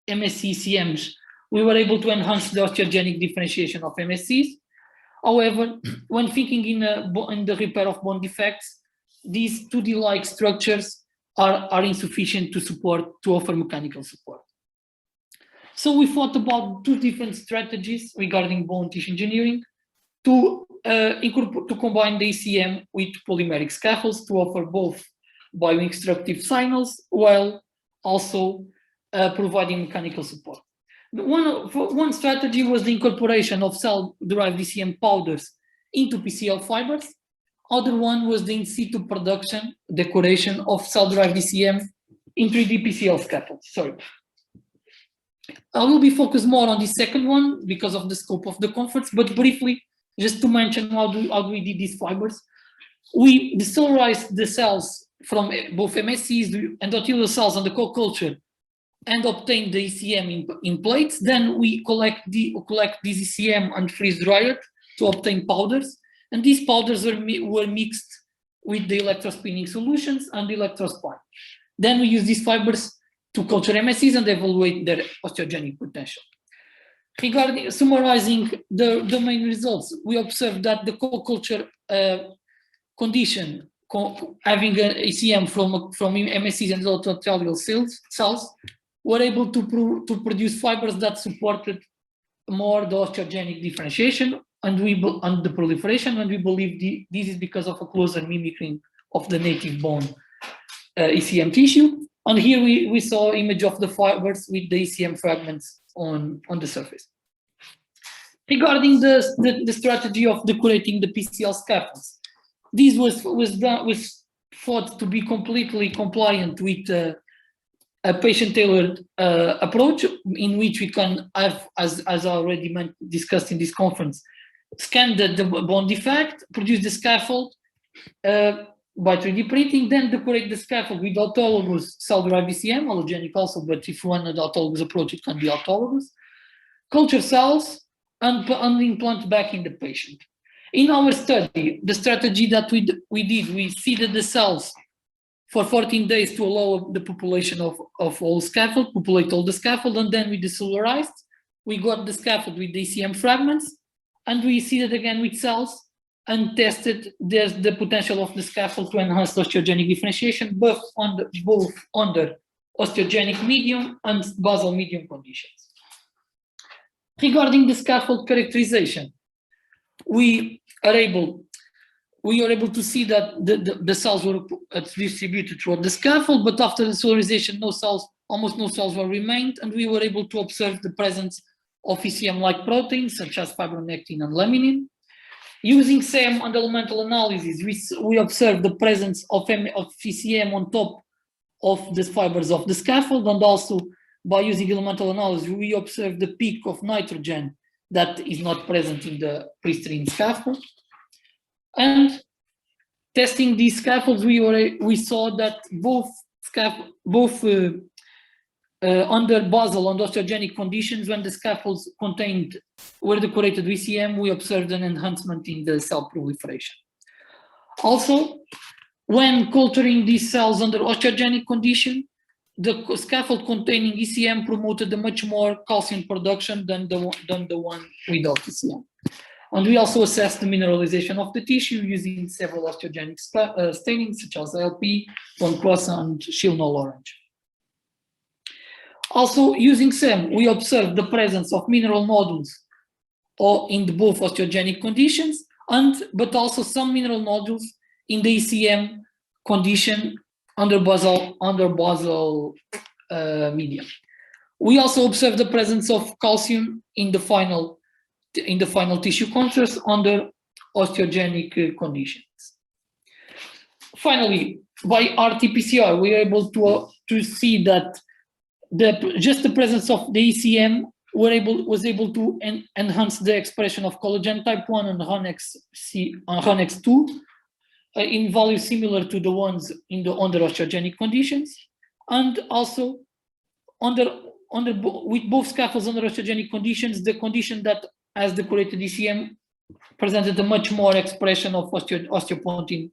MSC ECMs, we were able to enhance the osteogenic differentiation of MSCs. However, when thinking in the repair of bone defects, these 2D-like structures are insufficient to offer mechanical support. So we thought about two different strategies regarding bone tissue engineering to combine the ECM with polymeric scaffolds to offer both bioinstructive signals while also providing mechanical support. One strategy was the incorporation of cell-derived ECM powders into PCL fibers. Other one was the in situ production, decoration of cell-derived ECM in 3D PCL scaffolds. Sorry. I will be focused more on the second one because of the scope of the conference, but briefly, just to mention how do we did these fibers. We decellularized the cells from both MSCs, endothelial cells, and the co-culture, and obtain the ECM in plates. Then we collect this ECM and freeze dry it to obtain powders. And these powders were mixed with the electrospinning solutions and the electrospine. Then we use these fibers to culture MSCs and evaluate their osteogenic potential. Regarding summarizing the main results, we observed that the co-culture condition, having an ECM from MSCs and endothelial cells, were able to produce fibers that supported more the osteogenic differentiation and the proliferation, and we believe this is because of a closer mimicking of the native bone ECM tissue. And here we saw image of the fibers with the ECM fragments on the surface. Regarding the strategy of decorating the PCL scaffolds, this was thought to be completely compliant with a patient-tailored approach, in which we can have, as already discussed in this conference, scan the bone defect, produce the scaffold by 3D printing, then decorate the scaffold with autologous cell-derived ECM, allogenic also, but if you want an autologous approach, it can be autologous, culture cells, and implant back in the patient. In our study, the strategy that we did, we seeded the cells for 14 days to allow the population of all scaffold, populate all the scaffold, and then we decellularized. We got the scaffold with the ECM fragments, and we seeded again with cells and tested the potential of the scaffold to enhance osteogenic differentiation, both under osteogenic medium and basal medium conditions. Regarding the scaffold characterization, we are able to see that the cells were distributed throughout the scaffold, but after the cellularization, almost no cells were remained, and we were able to observe the presence of ECM-like proteins such as fibronectin and laminin. Using SEM and elemental analysis, we observed the presence of ECM on top of the fibers of the scaffold, and also by using elemental analysis, we observed the peak of nitrogen that is not present in the pristine scaffold. And testing these scaffolds, we saw that both under basal and osteogenic conditions, when the scaffolds were decorated with ECM, we observed an enhancement in the cell proliferation. Also, when culturing these cells under osteogenic condition, the scaffold containing ECM promoted a much more calcium production than the one without ECM. And we also assessed the mineralization of the tissue using several osteogenic stainings such as LP, von Cross, and Schilnol orange. Also, using SEM, we observed the presence of mineral nodules in both osteogenic conditions, but also some mineral nodules in the ECM condition under basal medium. We also observed the presence of calcium in the final tissue contrast under osteogenic conditions. Finally, by RT-PCR, we are able to see that just the presence of the ECM was able to enhance the expression of collagen type 1 and HONX2 in values similar to the ones under osteogenic conditions, and also with both scaffolds under osteogenic conditions, the condition that has decorated ECM presented a much more expression of osteopontin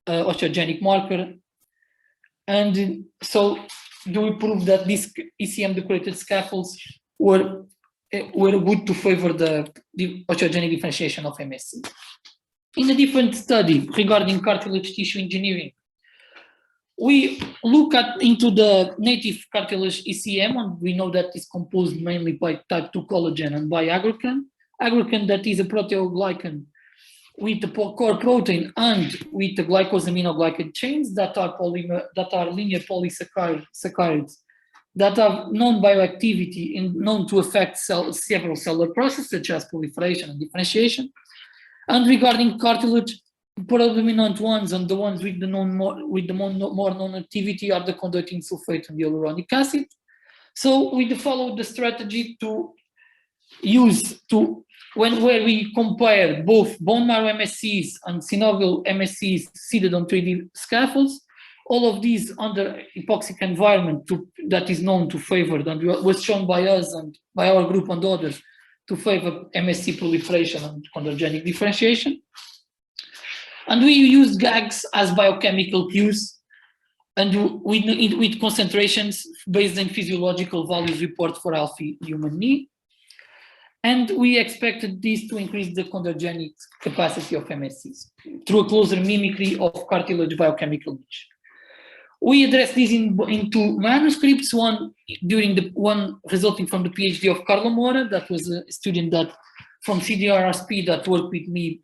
osteogenic marker, and so do we prove that these ECM decorated scaffolds were good to favor the osteogenic differentiation of MSC. In a different study regarding cartilage tissue engineering, we look into the native cartilage ECM, and we know that it's composed mainly by type 2 collagen and by aggrecan. Aggrecan, that is a proteoglycan with the core protein and with the glycosaminoglycan chains that are linear polysaccharides that have known bioactivity and known to affect several cellular processes such as proliferation and differentiation. And regarding cartilage, predominant ones and the ones with the more known activity are the conducting sulfate and hyaluronic acid. So we followed the strategy to use where we compare both bone marrow MSCs and synovial MSCs seeded on 3D scaffolds, all of these under hypoxic environment that is known to favor, and was shown by us and by our group and others, to favor MSC proliferation and chondrogenic differentiation. And we used GAGs as biochemical cues, and with concentrations based on physiological values report for healthy human knee. And we expected this to increase the chondrogenic capacity of MSCs through a closer mimicry of cartilage biochemical niche. We addressed this in two manuscripts, one resulting from the PhD of Carlo Mora, that was a student from CDRSP that worked with me,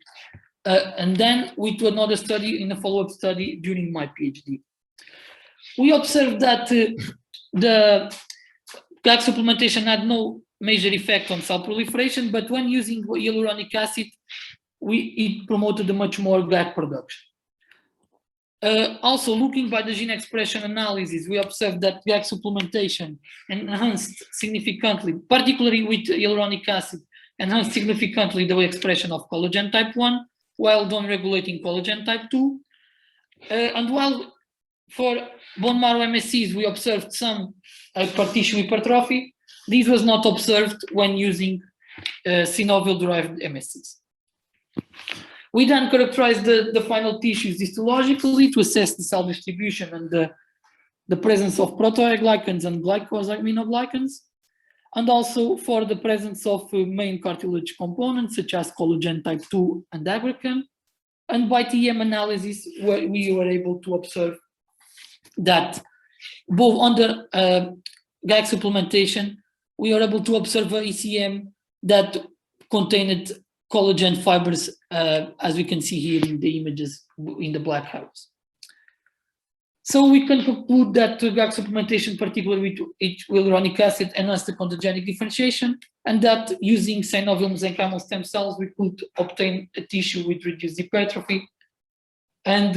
and then with another study in a follow-up study during my PhD. We observed that the GAG supplementation had no major effect on cell proliferation, but when using hyaluronic acid, it promoted a much more GAG production. Also, looking by the gene expression analysis, we observed that GAG supplementation enhanced significantly, particularly with hyaluronic acid, enhanced significantly the expression of collagen type 1, while down-regulating collagen type 2. And while for bone marrow MSCs, we observed some tissue hypertrophy, this was not observed when using synovial-derived MSCs. We then characterize the final tissues histologically to assess the cell distribution and the presence of proteoglycans and glycosaminoglycans, and also for the presence of main cartilage components such as collagen type 2 and aggrecan. And by TEM analysis, we were able to observe that both under GAG supplementation, we are able to observe a ECM that contained collagen fibers, as we can see here in the images in the black house. So we can conclude that GAG supplementation, particularly with hyaluronic acid, enhanced the chondrogenic differentiation, and that using synovial mesenchymal stem cells, we could obtain a tissue with reduced hypertrophy. And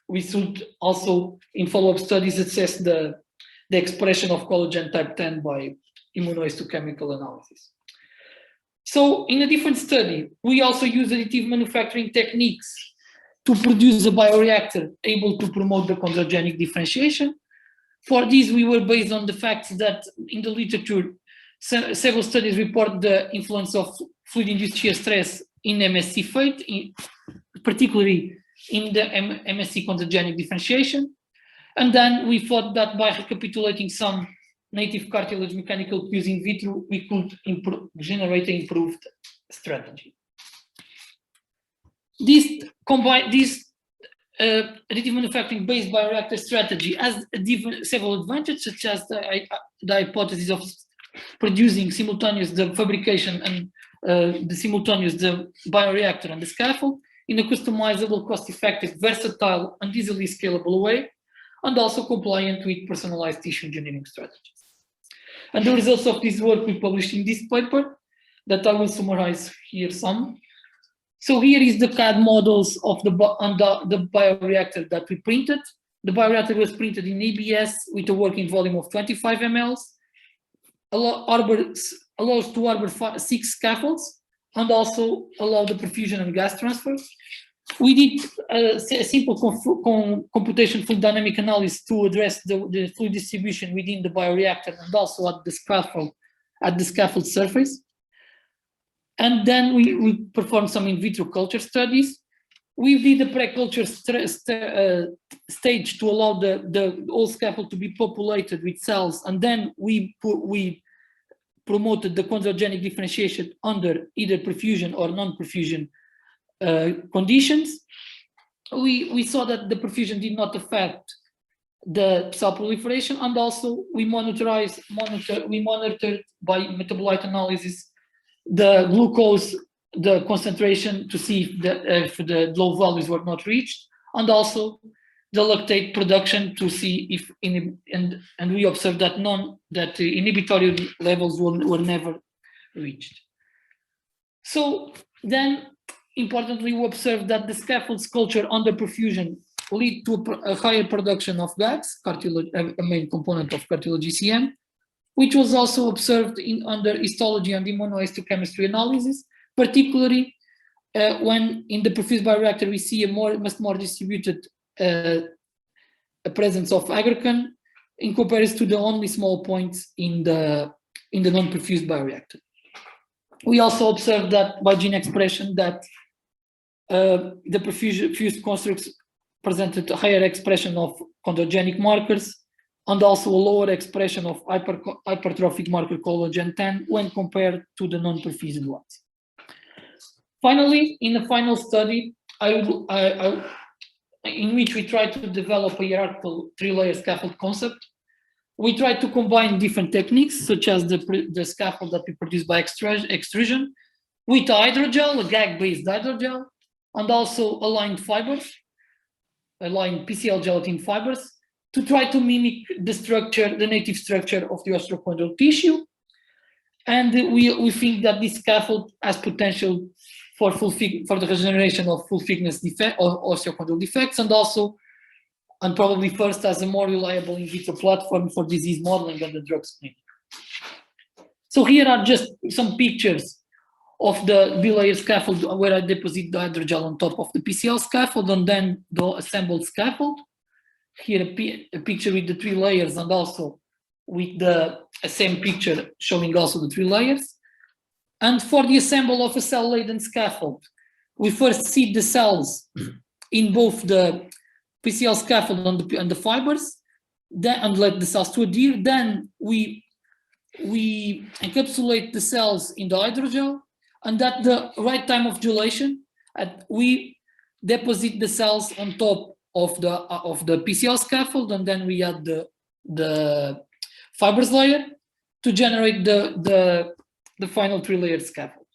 we should also, in follow-up studies, assess the expression of collagen type 10 by immunohistochemical analysis. So in a different study, we also use additive manufacturing techniques to produce a bioreactor able to promote the chondrogenic differentiation. For this, we were based on the fact that in the literature, several studies report the influence of fluid-induced shear stress in MSC fate, particularly in the MSC chondrogenic differentiation. And then we thought that by recapitulating some native cartilage mechanical cues in vitro, we could generate an improved strategy. This additive manufacturing based bioreactor strategy has several advantages, such as the hypothesis of producing simultaneous the fabrication and the simultaneous the bioreactor and the scaffold in a customizable, cost-effective, versatile, and easily scalable way, and also compliant with personalized tissue engineering strategies. And the results of this work we published in this paper that I will summarize here some. So here is the CAD models of the bioreactor that we printed. The bioreactor was printed in ABS with a working volume of 25 ml, allows to harbor 6 scaffolds, and also allow the perfusion and gas transfer. We did a simple computation fluid dynamic analysis to address the fluid distribution within the bioreactor and also at the scaffold surface. And then we performed some in vitro culture studies. We did a pre-culture stage to allow the whole scaffold to be populated with cells, and then we promoted the chondrogenic differentiation under either perfusion or non-perfusion conditions. We saw that the perfusion did not affect the cell proliferation, and also we monitored by metabolite analysis the glucose, the concentration to see if the low values were not reached, and also the lactate production to see if and we observed that the inhibitory levels were never reached. So then, importantly, we observed that the scaffolds culture under perfusion lead to a higher production of GAGs, cartilage, a main component of cartilage ECM, which was also observed under histology and immunohistochemistry analysis, particularly when in the perfused bioreactor we see a much more distributed presence of aggrecan in comparison to the only small points in the non-perfused bioreactor. We also observed that by gene expression that the perfused constructs presented a higher expression of chondrogenic markers and also a lower expression of hypertrophic marker collagen 10 when compared to the non-perfused ones. Finally, in the final study, in which we tried to develop a hierarchical 3-layer scaffold concept, we tried to combine different techniques, such as the scaffold that we produce by extrusion, with a hydrogel, a GAG-based hydrogel, and also aligned fibers, aligned PCL gelatin fibers, to try to mimic the structure, the native structure of the osteochondral tissue. And we think that this scaffold has potential for the regeneration of full thickness defect or osteochondral defects, and also, and probably first, as a more reliable in vitro platform for disease modeling and the drug screening. So here are just some pictures of the bilayer scaffold where I deposit the hydrogel on top of the PCL scaffold and then the assembled scaffold. Here a picture with the 3 layers and also with the same picture showing also the 3 layers. And for the assembly of a cell-laden scaffold, we first seed the cells in both the PCL scaffold and the fibers, then, and let the cells to adhere. Then we encapsulate the cells in the hydrogel, and at the right time of gelation, we deposit the cells on top of the PCL scaffold, and then we add the fibers layer to generate the final 3-layered scaffold.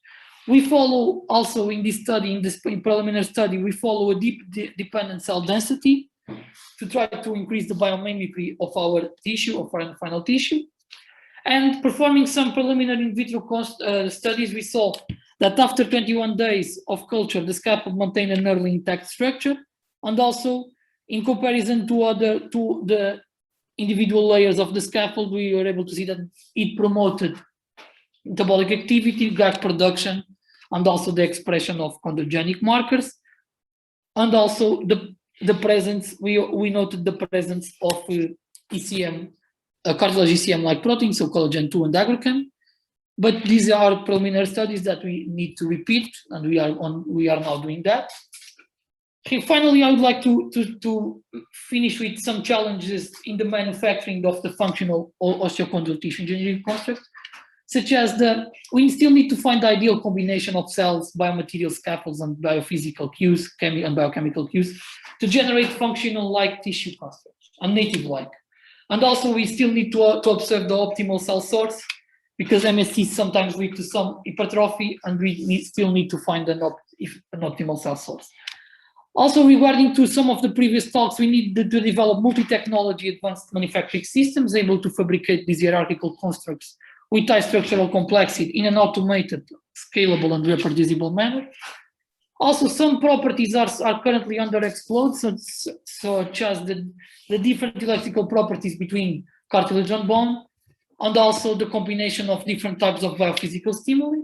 We follow also in this study, in this preliminary study, we follow a deep dependent cell density to try to increase the biomimicry of our tissue, of our final tissue. And performing some preliminary in vitro studies, we saw that after 21 days of culture, the scaffold maintained a nearly intact structure. And also, in comparison to the individual layers of the scaffold, we were able to see that it promoted metabolic activity, GAG production, and also the expression of chondrogenic markers. And also the presence, we noted the presence of ECM, cartilage ECM-like proteins, so collagen 2 and agrochem. But these are preliminary studies that we need to repeat, and we are now doing that. Okay, finally, I would like to finish with some challenges in the manufacturing of the functional osteochondral tissue engineering construct, such as we still need to find the ideal combination of cells, biomaterial scaffolds, and biophysical cues, and biochemical cues to generate functional-like tissue constructs and native-like. And also, we still need to observe the optimal cell source, because MSCs sometimes lead to some hypertrophy, and we still need to find an optimal cell source. Also, regarding to some of the previous talks, we need to develop multi-technology advanced manufacturing systems able to fabricate these hierarchical constructs with high structural complexity in an automated, scalable, and reproducible manner. Also, some properties are currently underexplored, such as the different electrical properties between cartilage and bone, and also the combination of different types of biophysical stimuli.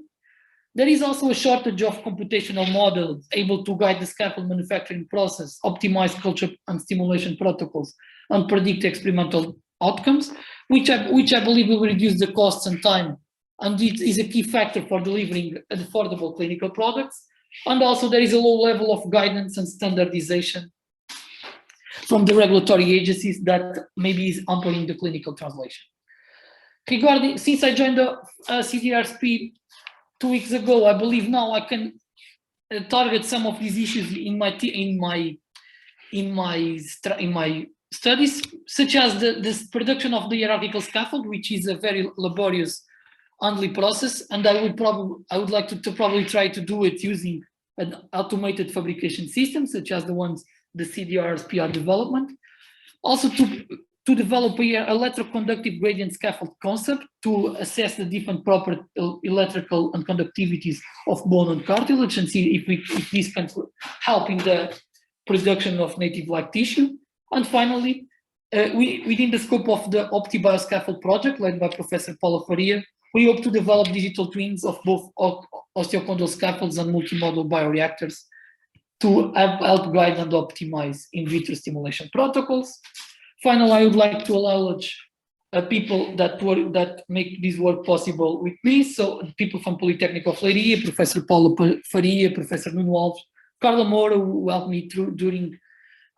There is also a shortage of computational models able to guide the scaffold manufacturing process, optimize culture and stimulation protocols, and predict experimental outcomes, which I believe will reduce the costs and time, and it is a key factor for delivering affordable clinical products. And also there is a low level of guidance and standardization from the regulatory agencies that maybe is hampering the clinical translation. Regarding, since I joined the CDRSP 2 weeks ago, I believe now I can target some of these issues in my studies, such as the production of the hierarchical scaffold, which is a very laborious handly process, and I would like to probably try to do it using an automated fabrication system, such as the ones the CDRSP are development. Also to develop an electroconductive gradient scaffold concept to assess the different proper electrical and conductivities of bone and cartilage, and see if this can help in the production of native-like tissue. And finally, within the scope of the OptiBioScaffold project led by Professor Paulo Faria, we hope to develop digital twins of both osteochondral scaffolds and multimodal bioreactors to help guide and optimize in vitro stimulation protocols. Finally, I would like to acknowledge people that make this work possible with me. So people from Polytechnic of Leiria, Professor Paulo Faria, Professor Nuno Alves, Carla Moura, who helped me through during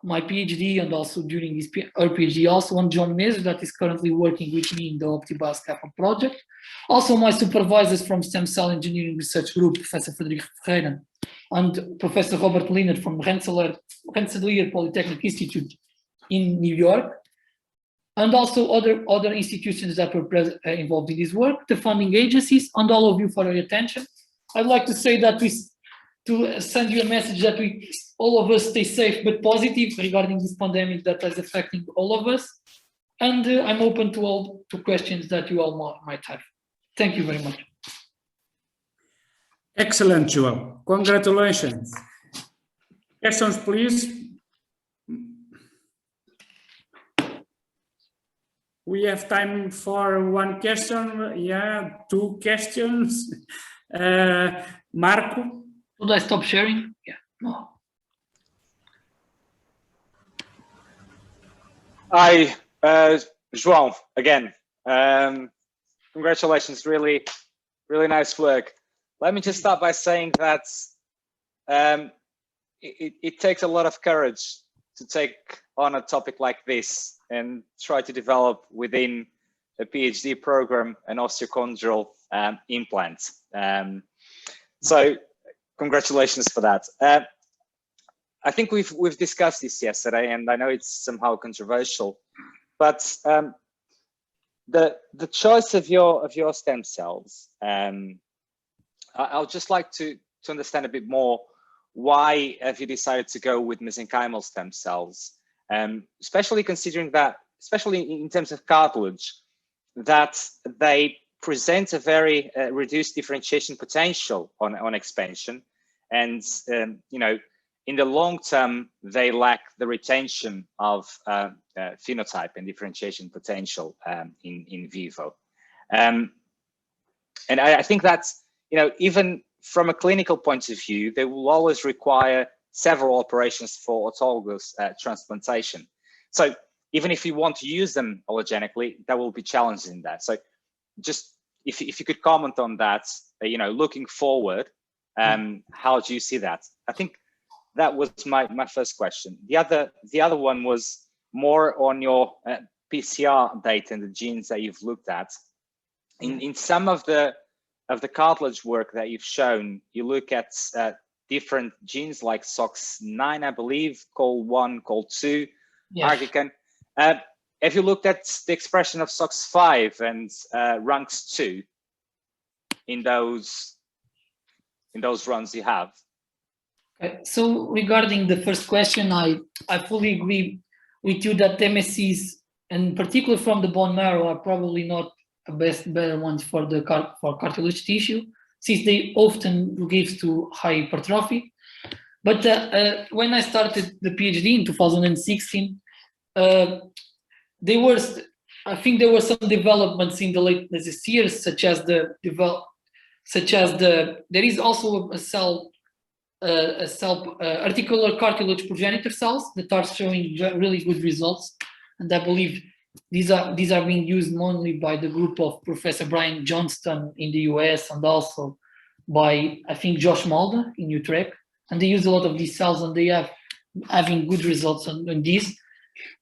my PhD and also during her PhD, also, and John Meso, that is currently working with me in the OptiBioScaffold project. Also my supervisors from Stem Cell Engineering Research Group, Professor Frederico Ferreira and Professor Robert Liner from Rensselaer Polytechnic Institute in New York, and also other institutions that were involved in this work, the funding agencies, and all of you for your attention. I'd like to say that to send you a message that all of us stay safe but positive regarding this pandemic that is affecting all of us. And I'm open to questions that you all might have. Thank you very much. Excellent, João. Congratulations. Questions, please. We have time for one question. Yeah, two questions. Marco. Should I stop sharing? Yeah. No. Hi, João, again. Congratulations, really nice work. let me just start by saying that it takes a lot of courage to take on a topic like this and try to develop within a PhD program an osteochondral implant. So congratulations for that. I think we've discussed this yesterday, and I know it's somehow controversial, but the choice of your stem cells, I'll just like to understand a bit more. Why have you decided to go with mesenchymal stem cells, especially considering that, especially in terms of cartilage, that they present a very reduced differentiation potential on expansion, and you know, in the long term they lack the retention of phenotype and differentiation potential in vivo, and I think that's, you know, even from a clinical point of view, they will always require several operations for autologous transplantation. So even if you want to use them allogenically, there will be challenges in that. So just if you could comment on that, you know, looking forward, how do you see that? I think that was my first question. The other one was more on your PCR data and the genes that you've looked at. In some of the cartilage work that you've shown, you look at different genes like SOX9, I believe, COL1, COL2, Argican. Have you looked at the expression of SOX5 and RUNX2 in those runs you have? So regarding the first question, I fully agree with you that MSCs, and particularly from the bone marrow, are probably not better ones for cartilage tissue, since they often give to high hypertrophy. But when I started the PhD in 2016, I think there were some developments in the late this years, such as there is also articular cartilage progenitor cells that are showing really good results, and I believe these are being used mainly by the group of Professor Brian Johnston in the US, and also by, I think, Josh Mulder in Utrecht, and they use a lot of these cells, and they are having good results on this.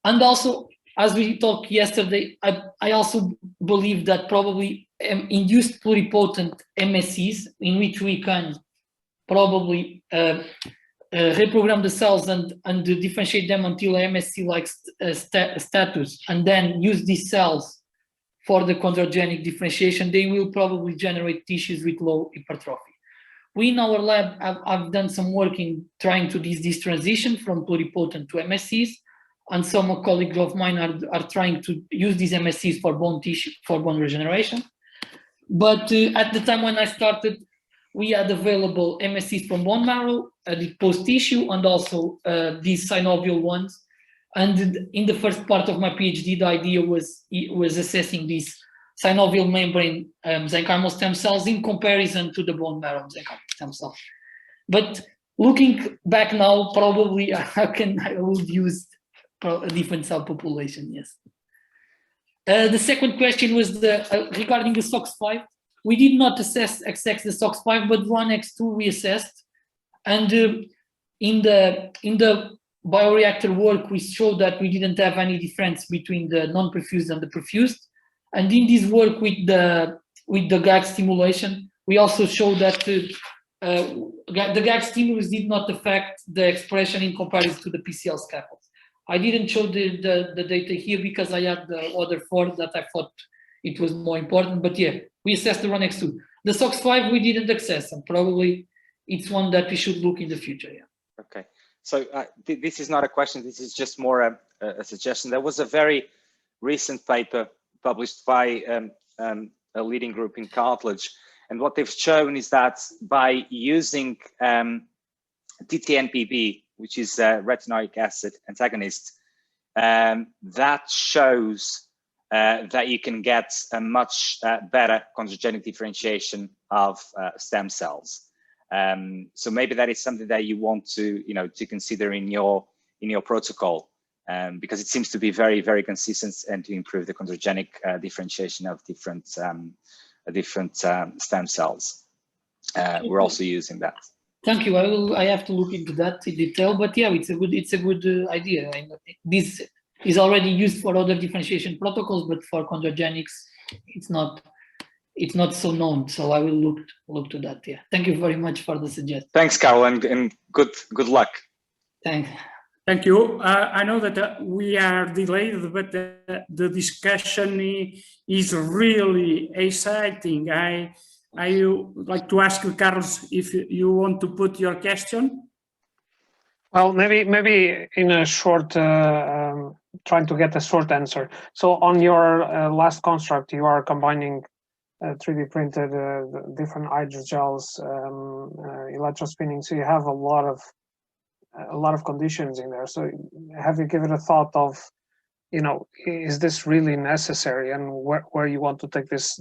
And also, as we talked yesterday, I also believe that probably induced pluripotent MSCs, in which we can probably reprogram the cells and differentiate them until MSC-like status, and then use these cells for the chondrogenic differentiation, they will probably generate tissues with low hypertrophy. We in our lab have done some work in trying to do this transition from pluripotent to MSCs, and some colleagues of mine are trying to use these MSCs for bone tissue, for bone regeneration. But at the time when I started, we had available MSCs from bone marrow, adipose tissue, and also these synovial ones. And in the first part of my PhD, the idea was assessing these synovial membrane mesenchymal stem cells in comparison to the bone marrow mesenchymal stem cells. But looking back now, probably I would use a different cell population. Yes. The second question was regarding the SOX5. We did not assess the SOX5, but RUNX2 we assessed, and in the bioreactor work we showed that we didn't have any difference between the non-perfused and the perfused. And in this work with the GAG stimulation, we also showed that the GAG stimulus did not affect the expression in comparison to the PCL scaffolds. I didn't show the data here because I had the other four that I thought it was more important, but yeah, we assessed the RUNX2. The SOX5 we didn't access, and probably it's one that we should look in the future. Yeah. Okay, so this is not a question. This is just more a suggestion. There was a very recent paper published by a leading group in cartilage, and what they've shown is that by using DTNPB, which is a retinoic acid antagonist, that shows that you can get a much better chondrogenic differentiation of stem cells. So maybe that is something that you want to, to consider in your protocol, because it seems to be very, very consistent and to improve the chondrogenic differentiation of different stem cells. we're also using that. Thank you. I have to look into that in detail, but yeah, it's a good idea. This is already used for other differentiation protocols, but for chondrogenics, it's not so known. So I will look to that. Yeah. Thank you very much for the suggestion. Thanks, Carol, and good luck. Thanks. Thank you. I know that we are delayed, but the discussion is really exciting. I would like to ask you, Carlos, if you want to put your question. Well, maybe in a short, trying to get a short answer. So on your last construct, you are combining 3D printed different hydrogels, electrospinning. So you have a lot of conditions in there. So have you given a thought of, is this really necessary, and where you want to take this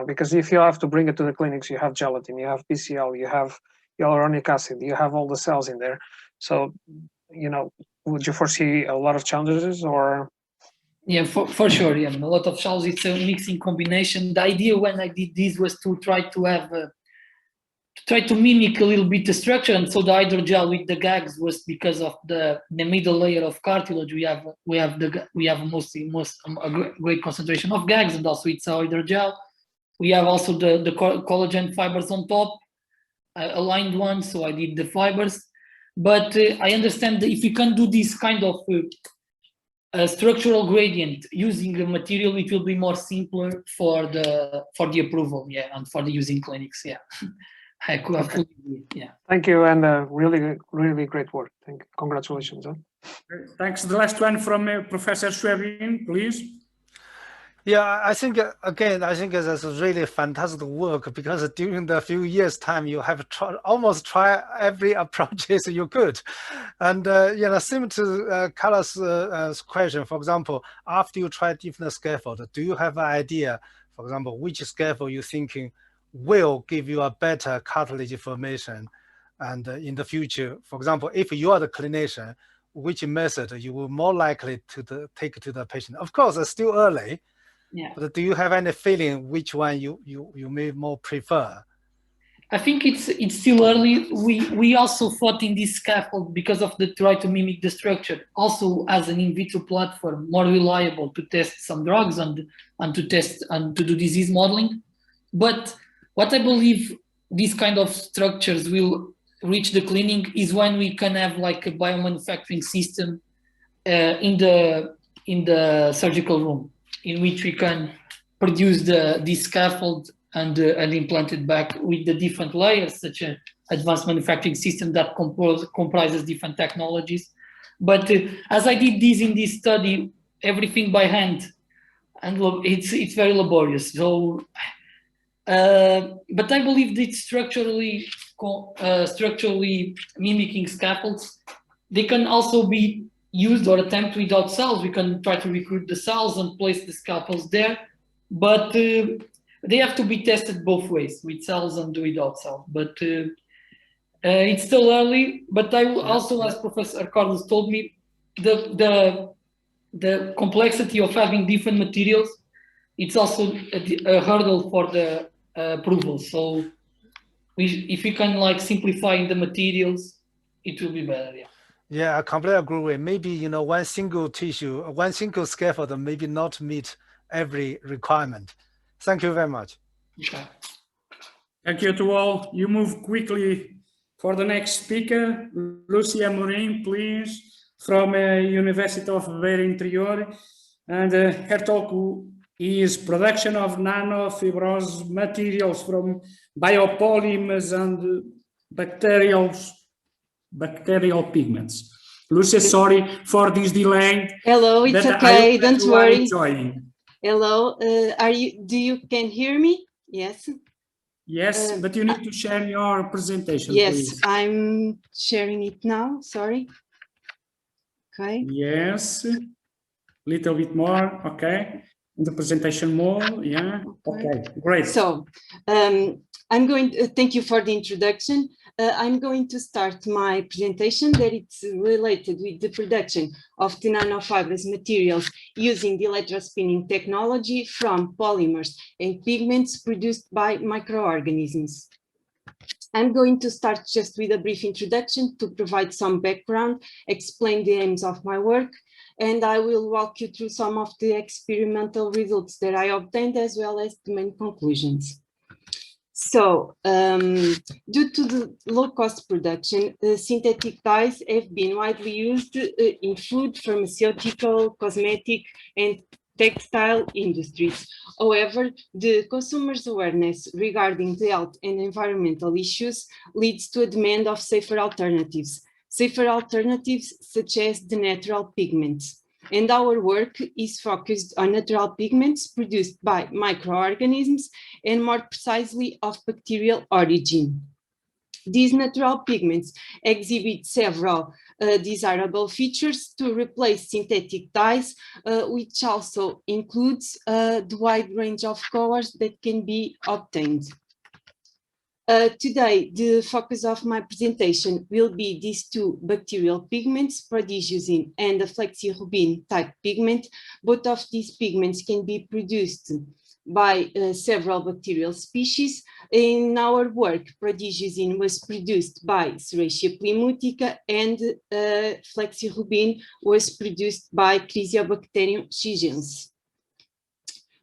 because if you have to bring it to the clinics, you have gelatin, you have PCL, you have hyaluronic acid, you have all the cells in there. So, would you foresee a lot of challenges, or? Yeah, for sure. Yeah, a lot of cells. It's a mixing combination. The idea when I did this was to try to mimic a little bit the structure, and so the hydrogel with the gags was because of the middle layer of cartilage. We have a great concentration of gags, and also it's a hydrogel. We have also the collagen fibers on top, aligned ones. So I did the fibers, but I understand that if you can do this kind of structural gradient using a material, it will be more simpler for the approval, yeah, and for the use in clinics, yeah. I could have, yeah. Thank you, and really, really great work. Congratulations. Huh? Thanks. The last one from Professor Schwebin, please. Yeah, I think that's really fantastic work, because during the few years time you have almost tried every approaches you could, and similar to Carlos' question. For example, after you try different scaffold, do you have an idea, for example, which scaffold you thinking will give you a better cartilage formation, and in the future, for example, if you are the clinician, which method you will more likely to take to the patient? Of course, it's still early. Yeah. But do you have any feeling which one you may more prefer? I think it's still early. We also thought in this scaffold because of the try to mimic the structure, also as an in vitro platform, more reliable to test some drugs and to do disease modeling. But what I believe these kind of structures will reach the clinic is when we can have like a biomanufacturing system in the surgical room, in which we can produce this scaffold and implant it back with the different layers, such an advanced manufacturing system that comprises different technologies. But as I did this in this study, everything by hand, and it's very laborious. So, but I believe that structurally mimicking scaffolds, they can also be used or attempt without cells. We can try to recruit the cells and place the scaffolds there, but they have to be tested both ways, with cells and without cells. But it's still early. But I will also, as Professor Carlos told me, the complexity of having different materials, it's also a hurdle for the approval. So if we can like simplify the materials, it will be better. Yeah. Yeah, I completely agree with. Maybe one single tissue, one single scaffold maybe not meet every requirement. Thank you very much. Okay. Thank you to all. You move quickly for the next speaker, Lucia Amorim, please, from University of Beira Interior, and her talk is production of nanofibrous materials from biopolymers and bacterial pigments. Lucia, sorry for this delay. Hello, it's okay, don't worry. Hello, do you can hear me? Yes. Yes, but you need to share your presentation. Yes, please. I'm sharing it now, sorry. Okay. Yes, little bit more, okay. The presentation more, yeah, okay, great. So, I'm going to thank you for the introduction. I'm going to start my presentation that it's related with the production of the nanofibrous materials using the electrospinning technology from polymers and pigments produced by microorganisms. I'm going to start just with a brief introduction to provide some background, explain the aims of my work, and I will walk you through some of the experimental results that I obtained, as well as the main conclusions. So, due to the low-cost production, synthetic dyes have been widely used in food, pharmaceutical, cosmetic, and textile industries. However, the consumers' awareness regarding the health and environmental issues leads to a demand of safer alternatives such as the natural pigments. And our work is focused on natural pigments produced by microorganisms and more precisely of bacterial origin. These natural pigments exhibit several desirable features to replace synthetic dyes, which also includes the wide range of colors that can be obtained. Today, the focus of my presentation will be these two bacterial pigments, pradygiosine and the flexirubin type pigment. Both of these pigments can be produced by several bacterial species. In our work, pradygiosine was produced by Serratia plemutica and flexirubin was produced by Chrysobacterium gigens.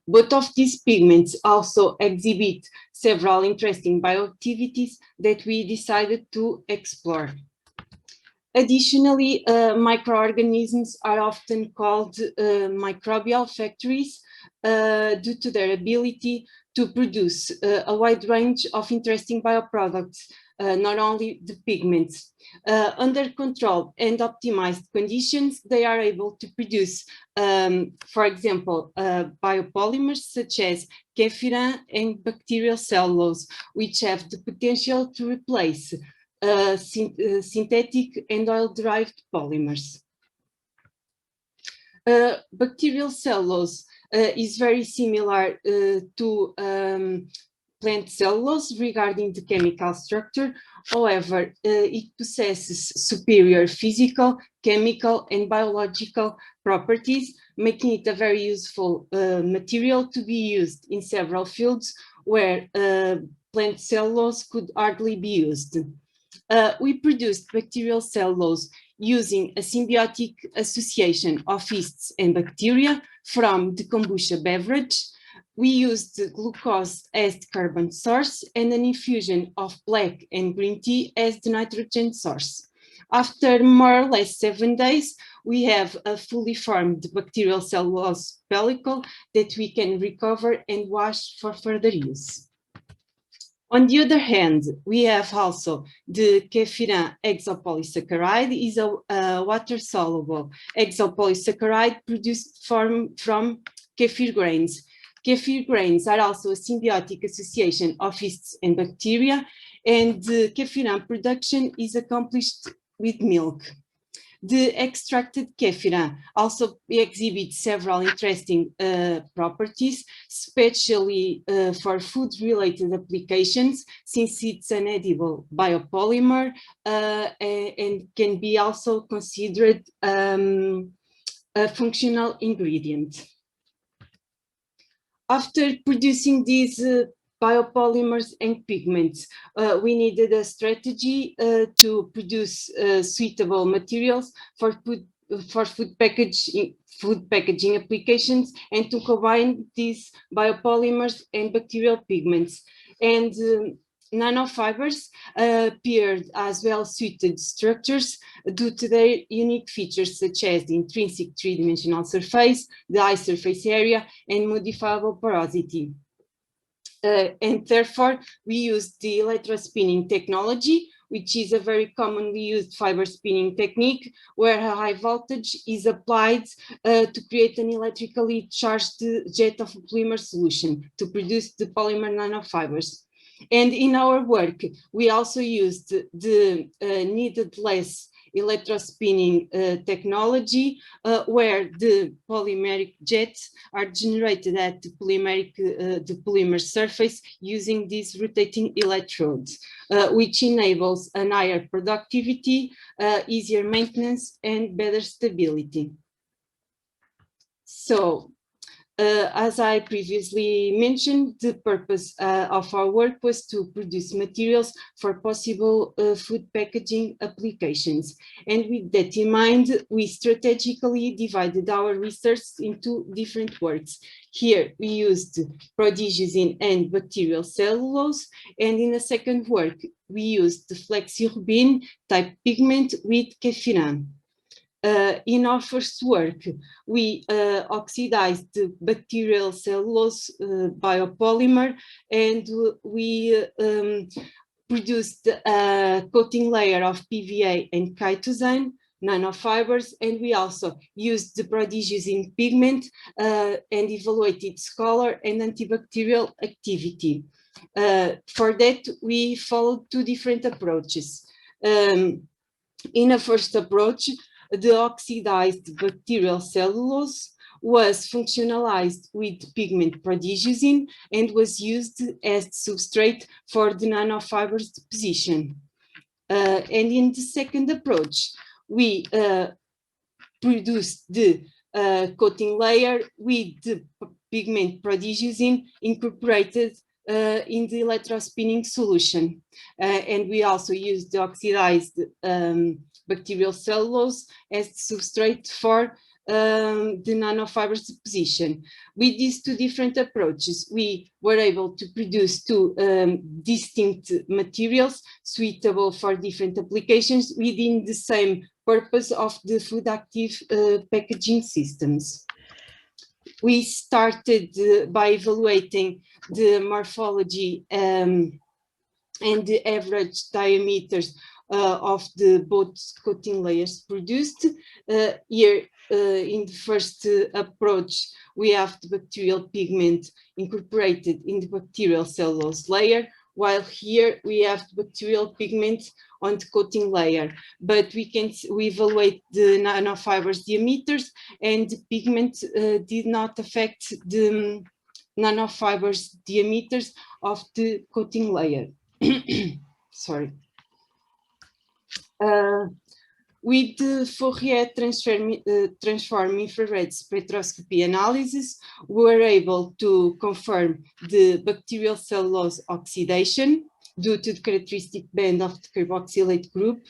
Both of these pigments also exhibit several interesting bioactivities that we decided to explore. Additionally, microorganisms are often called microbial factories due to their ability to produce a wide range of interesting bioproducts, not only the pigments. Under controlled and optimized conditions, they are able to produce, for example, biopolymers such as kefirine and bacterial cellulose, which have the potential to replace synthetic and oil-derived polymers. Bacterial cellulose is very similar to plant cellulose regarding the chemical structure. However, it possesses superior physical, chemical, and biological properties, making it a very useful material to be used in several fields where plant cellulose could hardly be used. We produced bacterial cellulose using a symbiotic association of yeasts and bacteria from the kombucha beverage. We used glucose as the carbon source and an infusion of black and green tea as the nitrogen source. After more or less 7 days, we have a fully formed bacterial cellulose pellicle that we can recover and wash for further use. On the other hand, we have also the kefirine exopolysaccharide, is a water-soluble exopolysaccharide produced from kefir grains. Kefir grains are also a symbiotic association of yeasts and bacteria, and the kefirine production is accomplished with milk. The extracted kefirine also exhibits several interesting properties, especially for food-related applications, since it's an edible biopolymer and can be also considered a functional ingredient. After producing these biopolymers and pigments, we needed a strategy to produce suitable materials for food packaging applications and to combine these biopolymers and bacterial pigments. And nanofibers appeared as well-suited structures due to their unique features such as the intrinsic three-dimensional surface, the high surface area, and modifiable porosity. And therefore, we used the electrospinning technology, which is a very commonly used fiber spinning technique, where a high voltage is applied to create an electrically charged jet of a polymer solution to produce the polymer nanofibers. And in our work, we also used the needleless electrospinning technology, where the polymeric jets are generated at the polymer surface using these rotating electrodes, which enables a higher productivity, easier maintenance, and better stability. So, As I previously mentioned, the purpose of our work was to produce materials for possible food packaging applications. And with that in mind, we strategically divided our research into different works. Here we used prodigiosin and bacterial cellulose, and in the second work, we used the flexirubin type pigment with kefiran. In our first work, we oxidized the bacterial cellulose biopolymer, and we produced a coating layer of PVA and chitosan nanofibers, and we also used the prodigiosin pigment and evaluated its color and antibacterial activity. For that, we followed two different approaches. In a first approach, the oxidized bacterial cellulose was functionalized with pigment prodigiosin and was used as substrate for the nanofibers deposition. And in the second approach, we produced the coating layer with the pigment prodigiosin incorporated in the electrospinning solution. And we also used the oxidized bacterial cellulose as the substrate for the nanofibers deposition. With these two different approaches, we were able to produce two distinct materials suitable for different applications within the same purpose of the food active packaging systems. We started by evaluating the morphology and the average diameters of the both coating layers produced. Here in the first approach, we have the bacterial pigment incorporated in the bacterial cellulose layer, while here we have the bacterial pigment on the coating layer. But we evaluate the nanofibers diameters, and the pigment did not affect the nanofibers diameters of the coating layer. Sorry. With the Fourier transform infrared spectroscopy analysis, we were able to confirm the bacterial cellulose oxidation due to the characteristic band of the carboxylate group.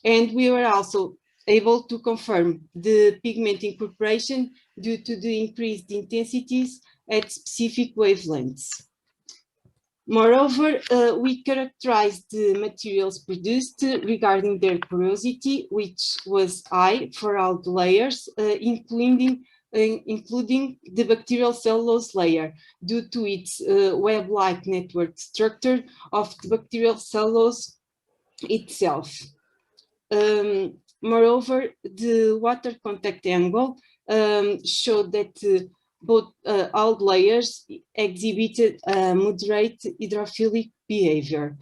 And we were also able to confirm the pigment incorporation due to the increased intensities at specific wavelengths. Moreover, we characterized the materials produced regarding their porosity, which was high for all the layers, including the bacterial cellulose layer, due to its web-like network structure of the bacterial cellulose itself. Moreover, the water contact angle showed that both all layers exhibited moderate hydrophilic behavior.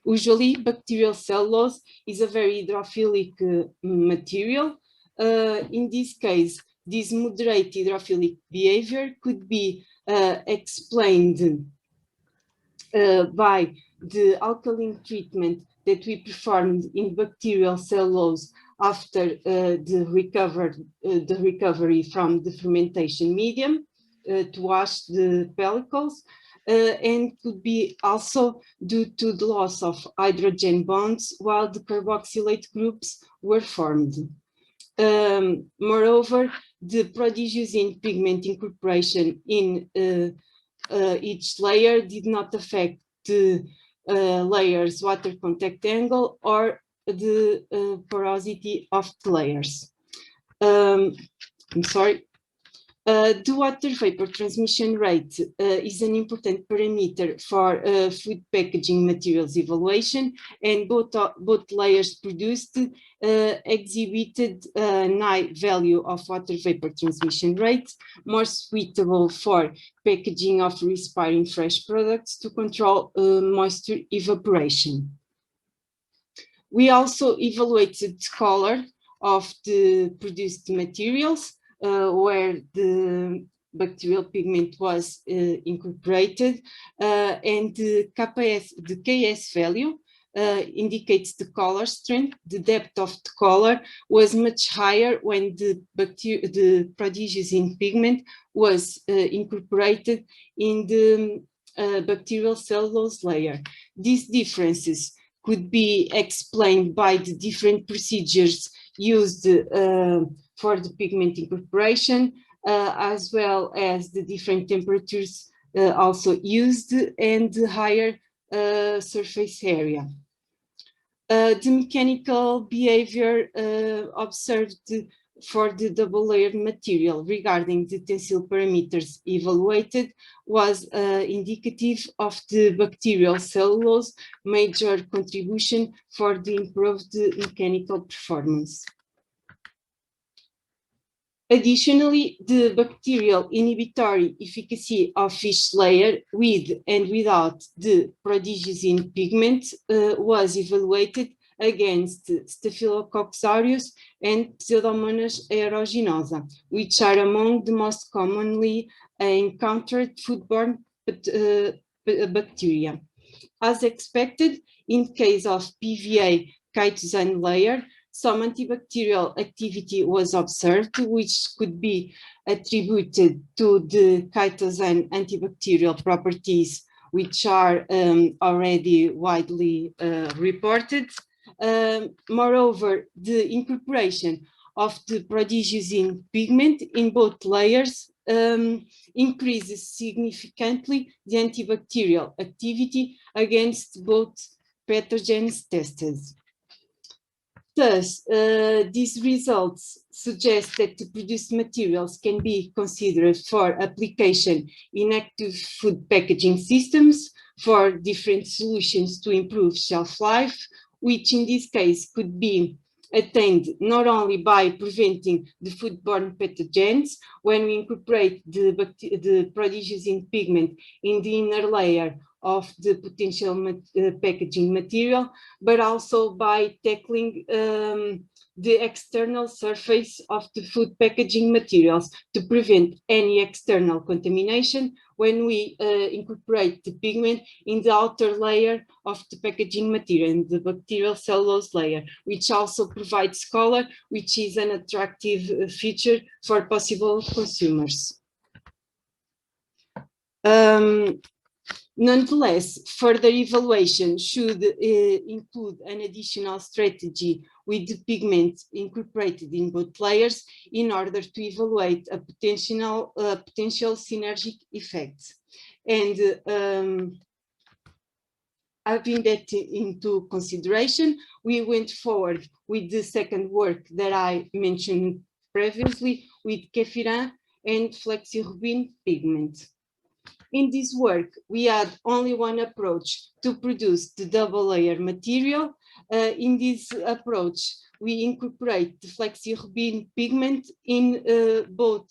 Usually, bacterial cellulose is a very hydrophilic material. In this case, this moderate hydrophilic behavior could be explained by the alkaline treatment that we performed in bacterial cellulose after the recovery from the fermentation medium to wash the pellicles, and could be also due to the loss of hydrogen bonds while the carboxylate groups were formed. Moreover, the prodigiosin pigment incorporation in each layer did not affect the layer's water contact angle or the porosity of the layers. I'm sorry. The water vapor transmission rate is an important parameter for food packaging materials evaluation, and both layers produced exhibited a high value of water vapor transmission rate, more suitable for packaging of respiring fresh products to control moisture evaporation. We also evaluated the color of the produced materials where the bacterial pigment was incorporated, and the KS value indicates the color strength. The depth of the color was much higher when the prodigiosin pigment was incorporated in the bacterial cellulose layer. These differences could be explained by the different procedures used for the pigment incorporation, as well as the different temperatures also used and the higher surface area. The mechanical behavior observed for the double-layered material regarding the tensile parameters evaluated was indicative of the bacterial cellulose major contribution for the improved mechanical performance. Additionally, the bacterial inhibitory efficacy of each layer with and without the prodigiosin pigment was evaluated against Staphylococcus aureus and Pseudomonas aeruginosa, which are among the most commonly encountered foodborne bacteria. As expected, in case of PVA chitosan layer, some antibacterial activity was observed, which could be attributed to the chitosan antibacterial properties, which are already widely reported. Moreover, the incorporation of the prodigiosin pigment in both layers increases significantly the antibacterial activity against both pathogens tested. Thus, these results suggest that the produced materials can be considered for application in active food packaging systems for different solutions to improve shelf life, which in this case could be attained not only by preventing the foodborne pathogens when we incorporate the prodigiosin pigment in the inner layer of the potential packaging material, but also by tackling the external surface of the food packaging materials to prevent any external contamination when we incorporate the pigment in the outer layer of the packaging material, in the bacterial cellulose layer, which also provides color, which is an attractive feature for possible consumers. Nonetheless, further evaluation should include an additional strategy with the pigment incorporated in both layers in order to evaluate a potential synergic effects. And having that into consideration, we went forward with the second work that I mentioned previously with Kefira and flexirubin pigment. In this work, we had only one approach to produce the double layer material. In this approach, we incorporate the flexirubin pigment in both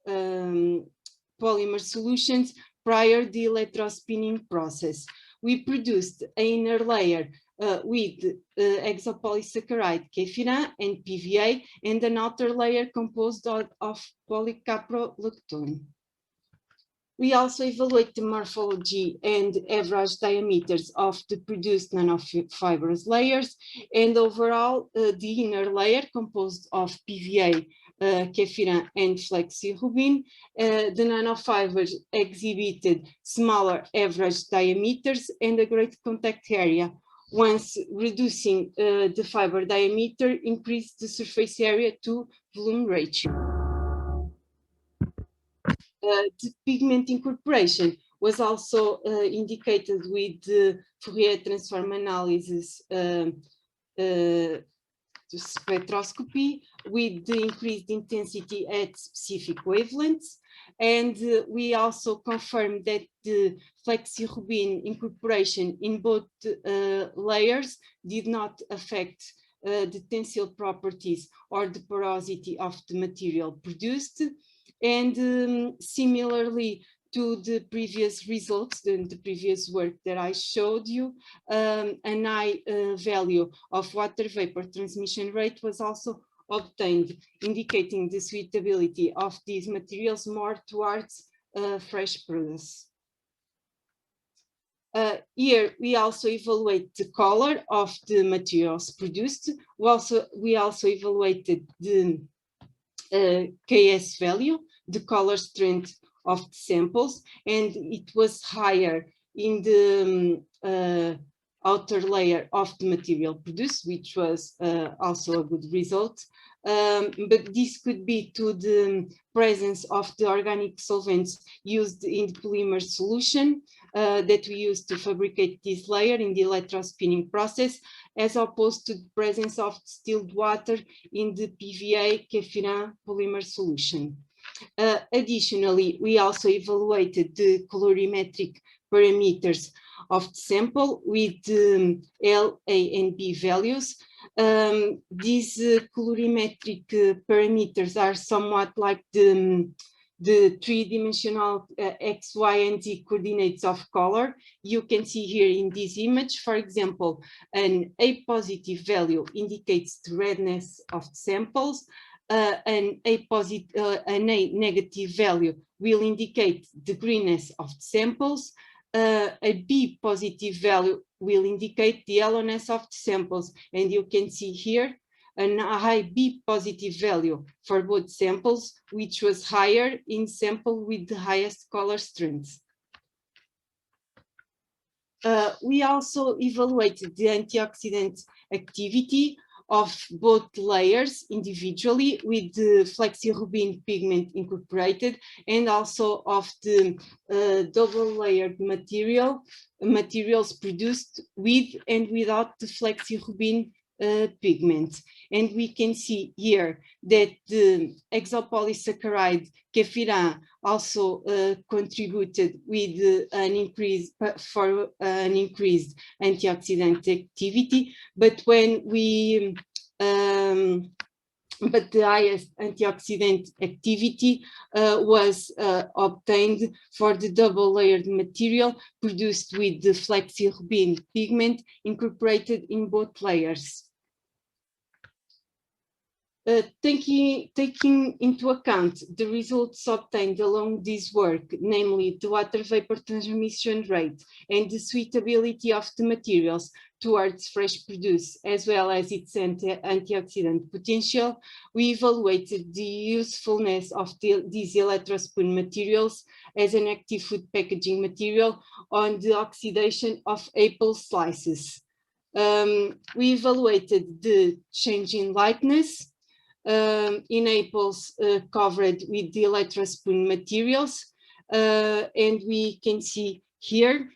polymer solutions prior to the electrospinning process. We produced an inner layer with exopolysaccharide Kefira and PVA, and an outer layer composed of polycaprolactone. We also evaluate the morphology and average diameters of the produced nanofibrous layers, and overall the inner layer composed of PVA, Kefira and flexirubin. The nanofibers exhibited smaller average diameters and a great contact area. Once reducing the fiber diameter, increased the surface area to volume ratio. The pigment incorporation was also indicated with the Fourier transform analysis spectroscopy with the increased intensity at specific wavelengths. And we also confirmed that the flexirubin incorporation in both layers did not affect the tensile properties or the porosity of the material produced. And similarly to the previous results, the previous work that I showed you, an high value of water vapor transmission rate was also obtained, indicating the suitability of these materials more towards fresh produce. Here we also evaluate the color of the materials produced. We also evaluated the KS value, the color strength of the samples, and it was higher in the outer layer of the material produced, which was also a good result. But this could be to the presence of the organic solvents used in the polymer solution that we use to fabricate this layer in the electrospinning process, as opposed to the presence of distilled water in the PVA Kefira polymer solution. Additionally, we also evaluated the colorimetric parameters of the sample with L, A, and B values. These colorimetric parameters are somewhat like the three-dimensional X, Y, and Z coordinates of color. You can see here in this image, for example, an A positive value indicates the redness of the samples. An A negative value will indicate the greenness of the samples. A B positive value will indicate the yellowness of the samples, and you can see here a high B positive value for both samples, which was higher in sample with the highest color strength. We also evaluated the antioxidant activity of both layers individually with the flexirubin pigment incorporated, and also of the double layered materials produced with and without the flexirubin pigment. And we can see here that the exopolysaccharide Kefira also contributed with an increased antioxidant activity, but when we but the highest antioxidant activity was obtained for the double layered material produced with the flexirubin pigment incorporated in both layers. Taking into account the results obtained along this work, namely the water vapor transmission rate and the suitability of the materials towards fresh produce, as well as its antioxidant potential, we evaluated the usefulness of these electrospoon materials as an active food packaging material on the oxidation of apple slices. We evaluated the change in lightness in apples covered with the electrospoon materials, and we can see here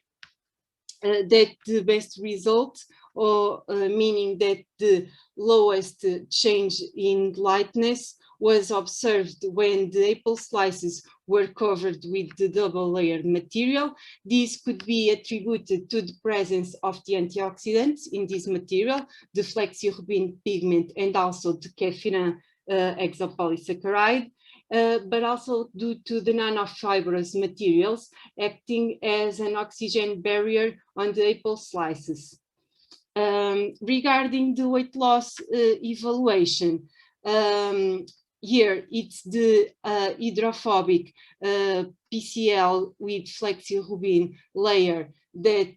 that the best result, or meaning that the lowest change in lightness was observed when the apple slices were covered with the double layered material. This could be attributed to the presence of the antioxidants in this material, the flexirubin pigment, and also the Kefira exopolysaccharide, but also due to the nanofibrous materials acting as an oxygen barrier on the apple slices. Regarding the weight loss evaluation, here it's the hydrophobic PCL with flexirubin layer that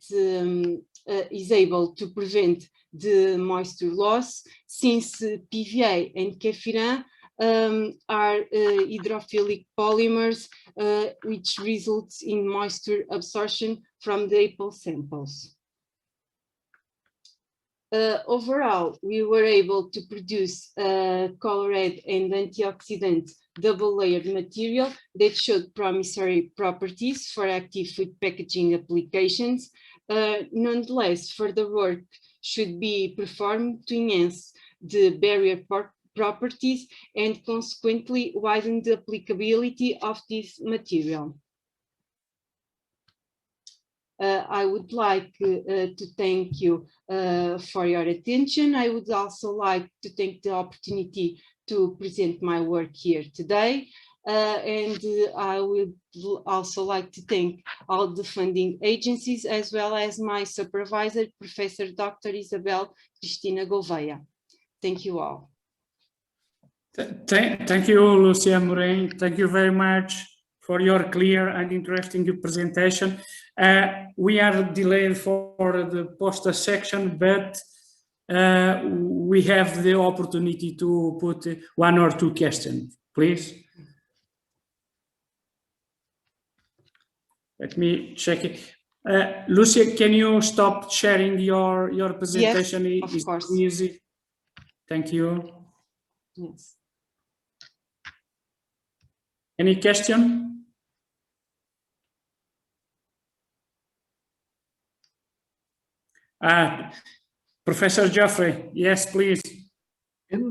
is able to prevent the moisture loss, since PVA and Kefira are hydrophilic polymers, which results in moisture absorption from the apple samples. Overall, we were able to produce colored and antioxidant double-layered material that showed promissory properties for active food packaging applications. Nonetheless, further work should be performed to enhance the barrier properties and consequently widen the applicability of this material. I would like to thank you for your attention. I would also like to take the opportunity to present my work here today. And I would also like to thank all the funding agencies, as well as my supervisor, Professor Dr. Isabel Cristina Gouveia. Thank you all. Thank you, Lucia Morain. Thank you very much for your clear and interesting presentation. We are delayed for the poster section, but we have the opportunity to put 1 or 2 questions, please. Let me check it. Lucia, can you stop sharing your presentation? Yes, of course. Easy. Thank you. Yes. Any question? Professor Geoffrey, yes, please. In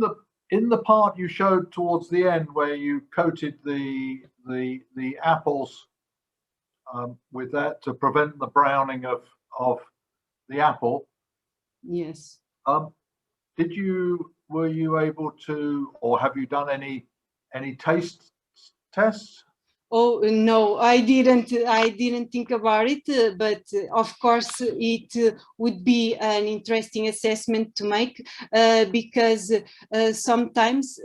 the part you showed towards the end where you coated the apples with that to prevent the browning of the apple. Yes. Were you able to, or have you done any taste tests? Oh no, I didn't think about it, but of course it would be an interesting assessment to make, because sometimes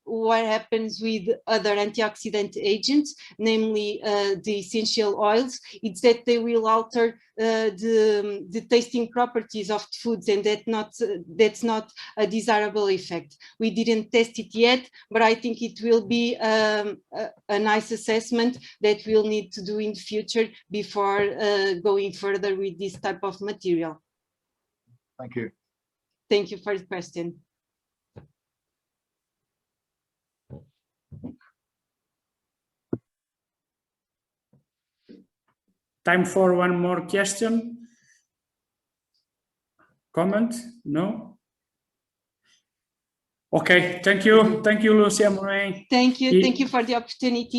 what happens with other antioxidant agents, namely the essential oils, it's that they will alter the tasting properties of foods, and that's not a desirable effect. We didn't test it yet, but I think it will be a nice assessment that we'll need to do in the future before going further with this type of material. Thank you. Thank you for the question. Time for one more question. Comment? No? Okay, thank you. Thank you, Lucia Morais. Thank you for the opportunity.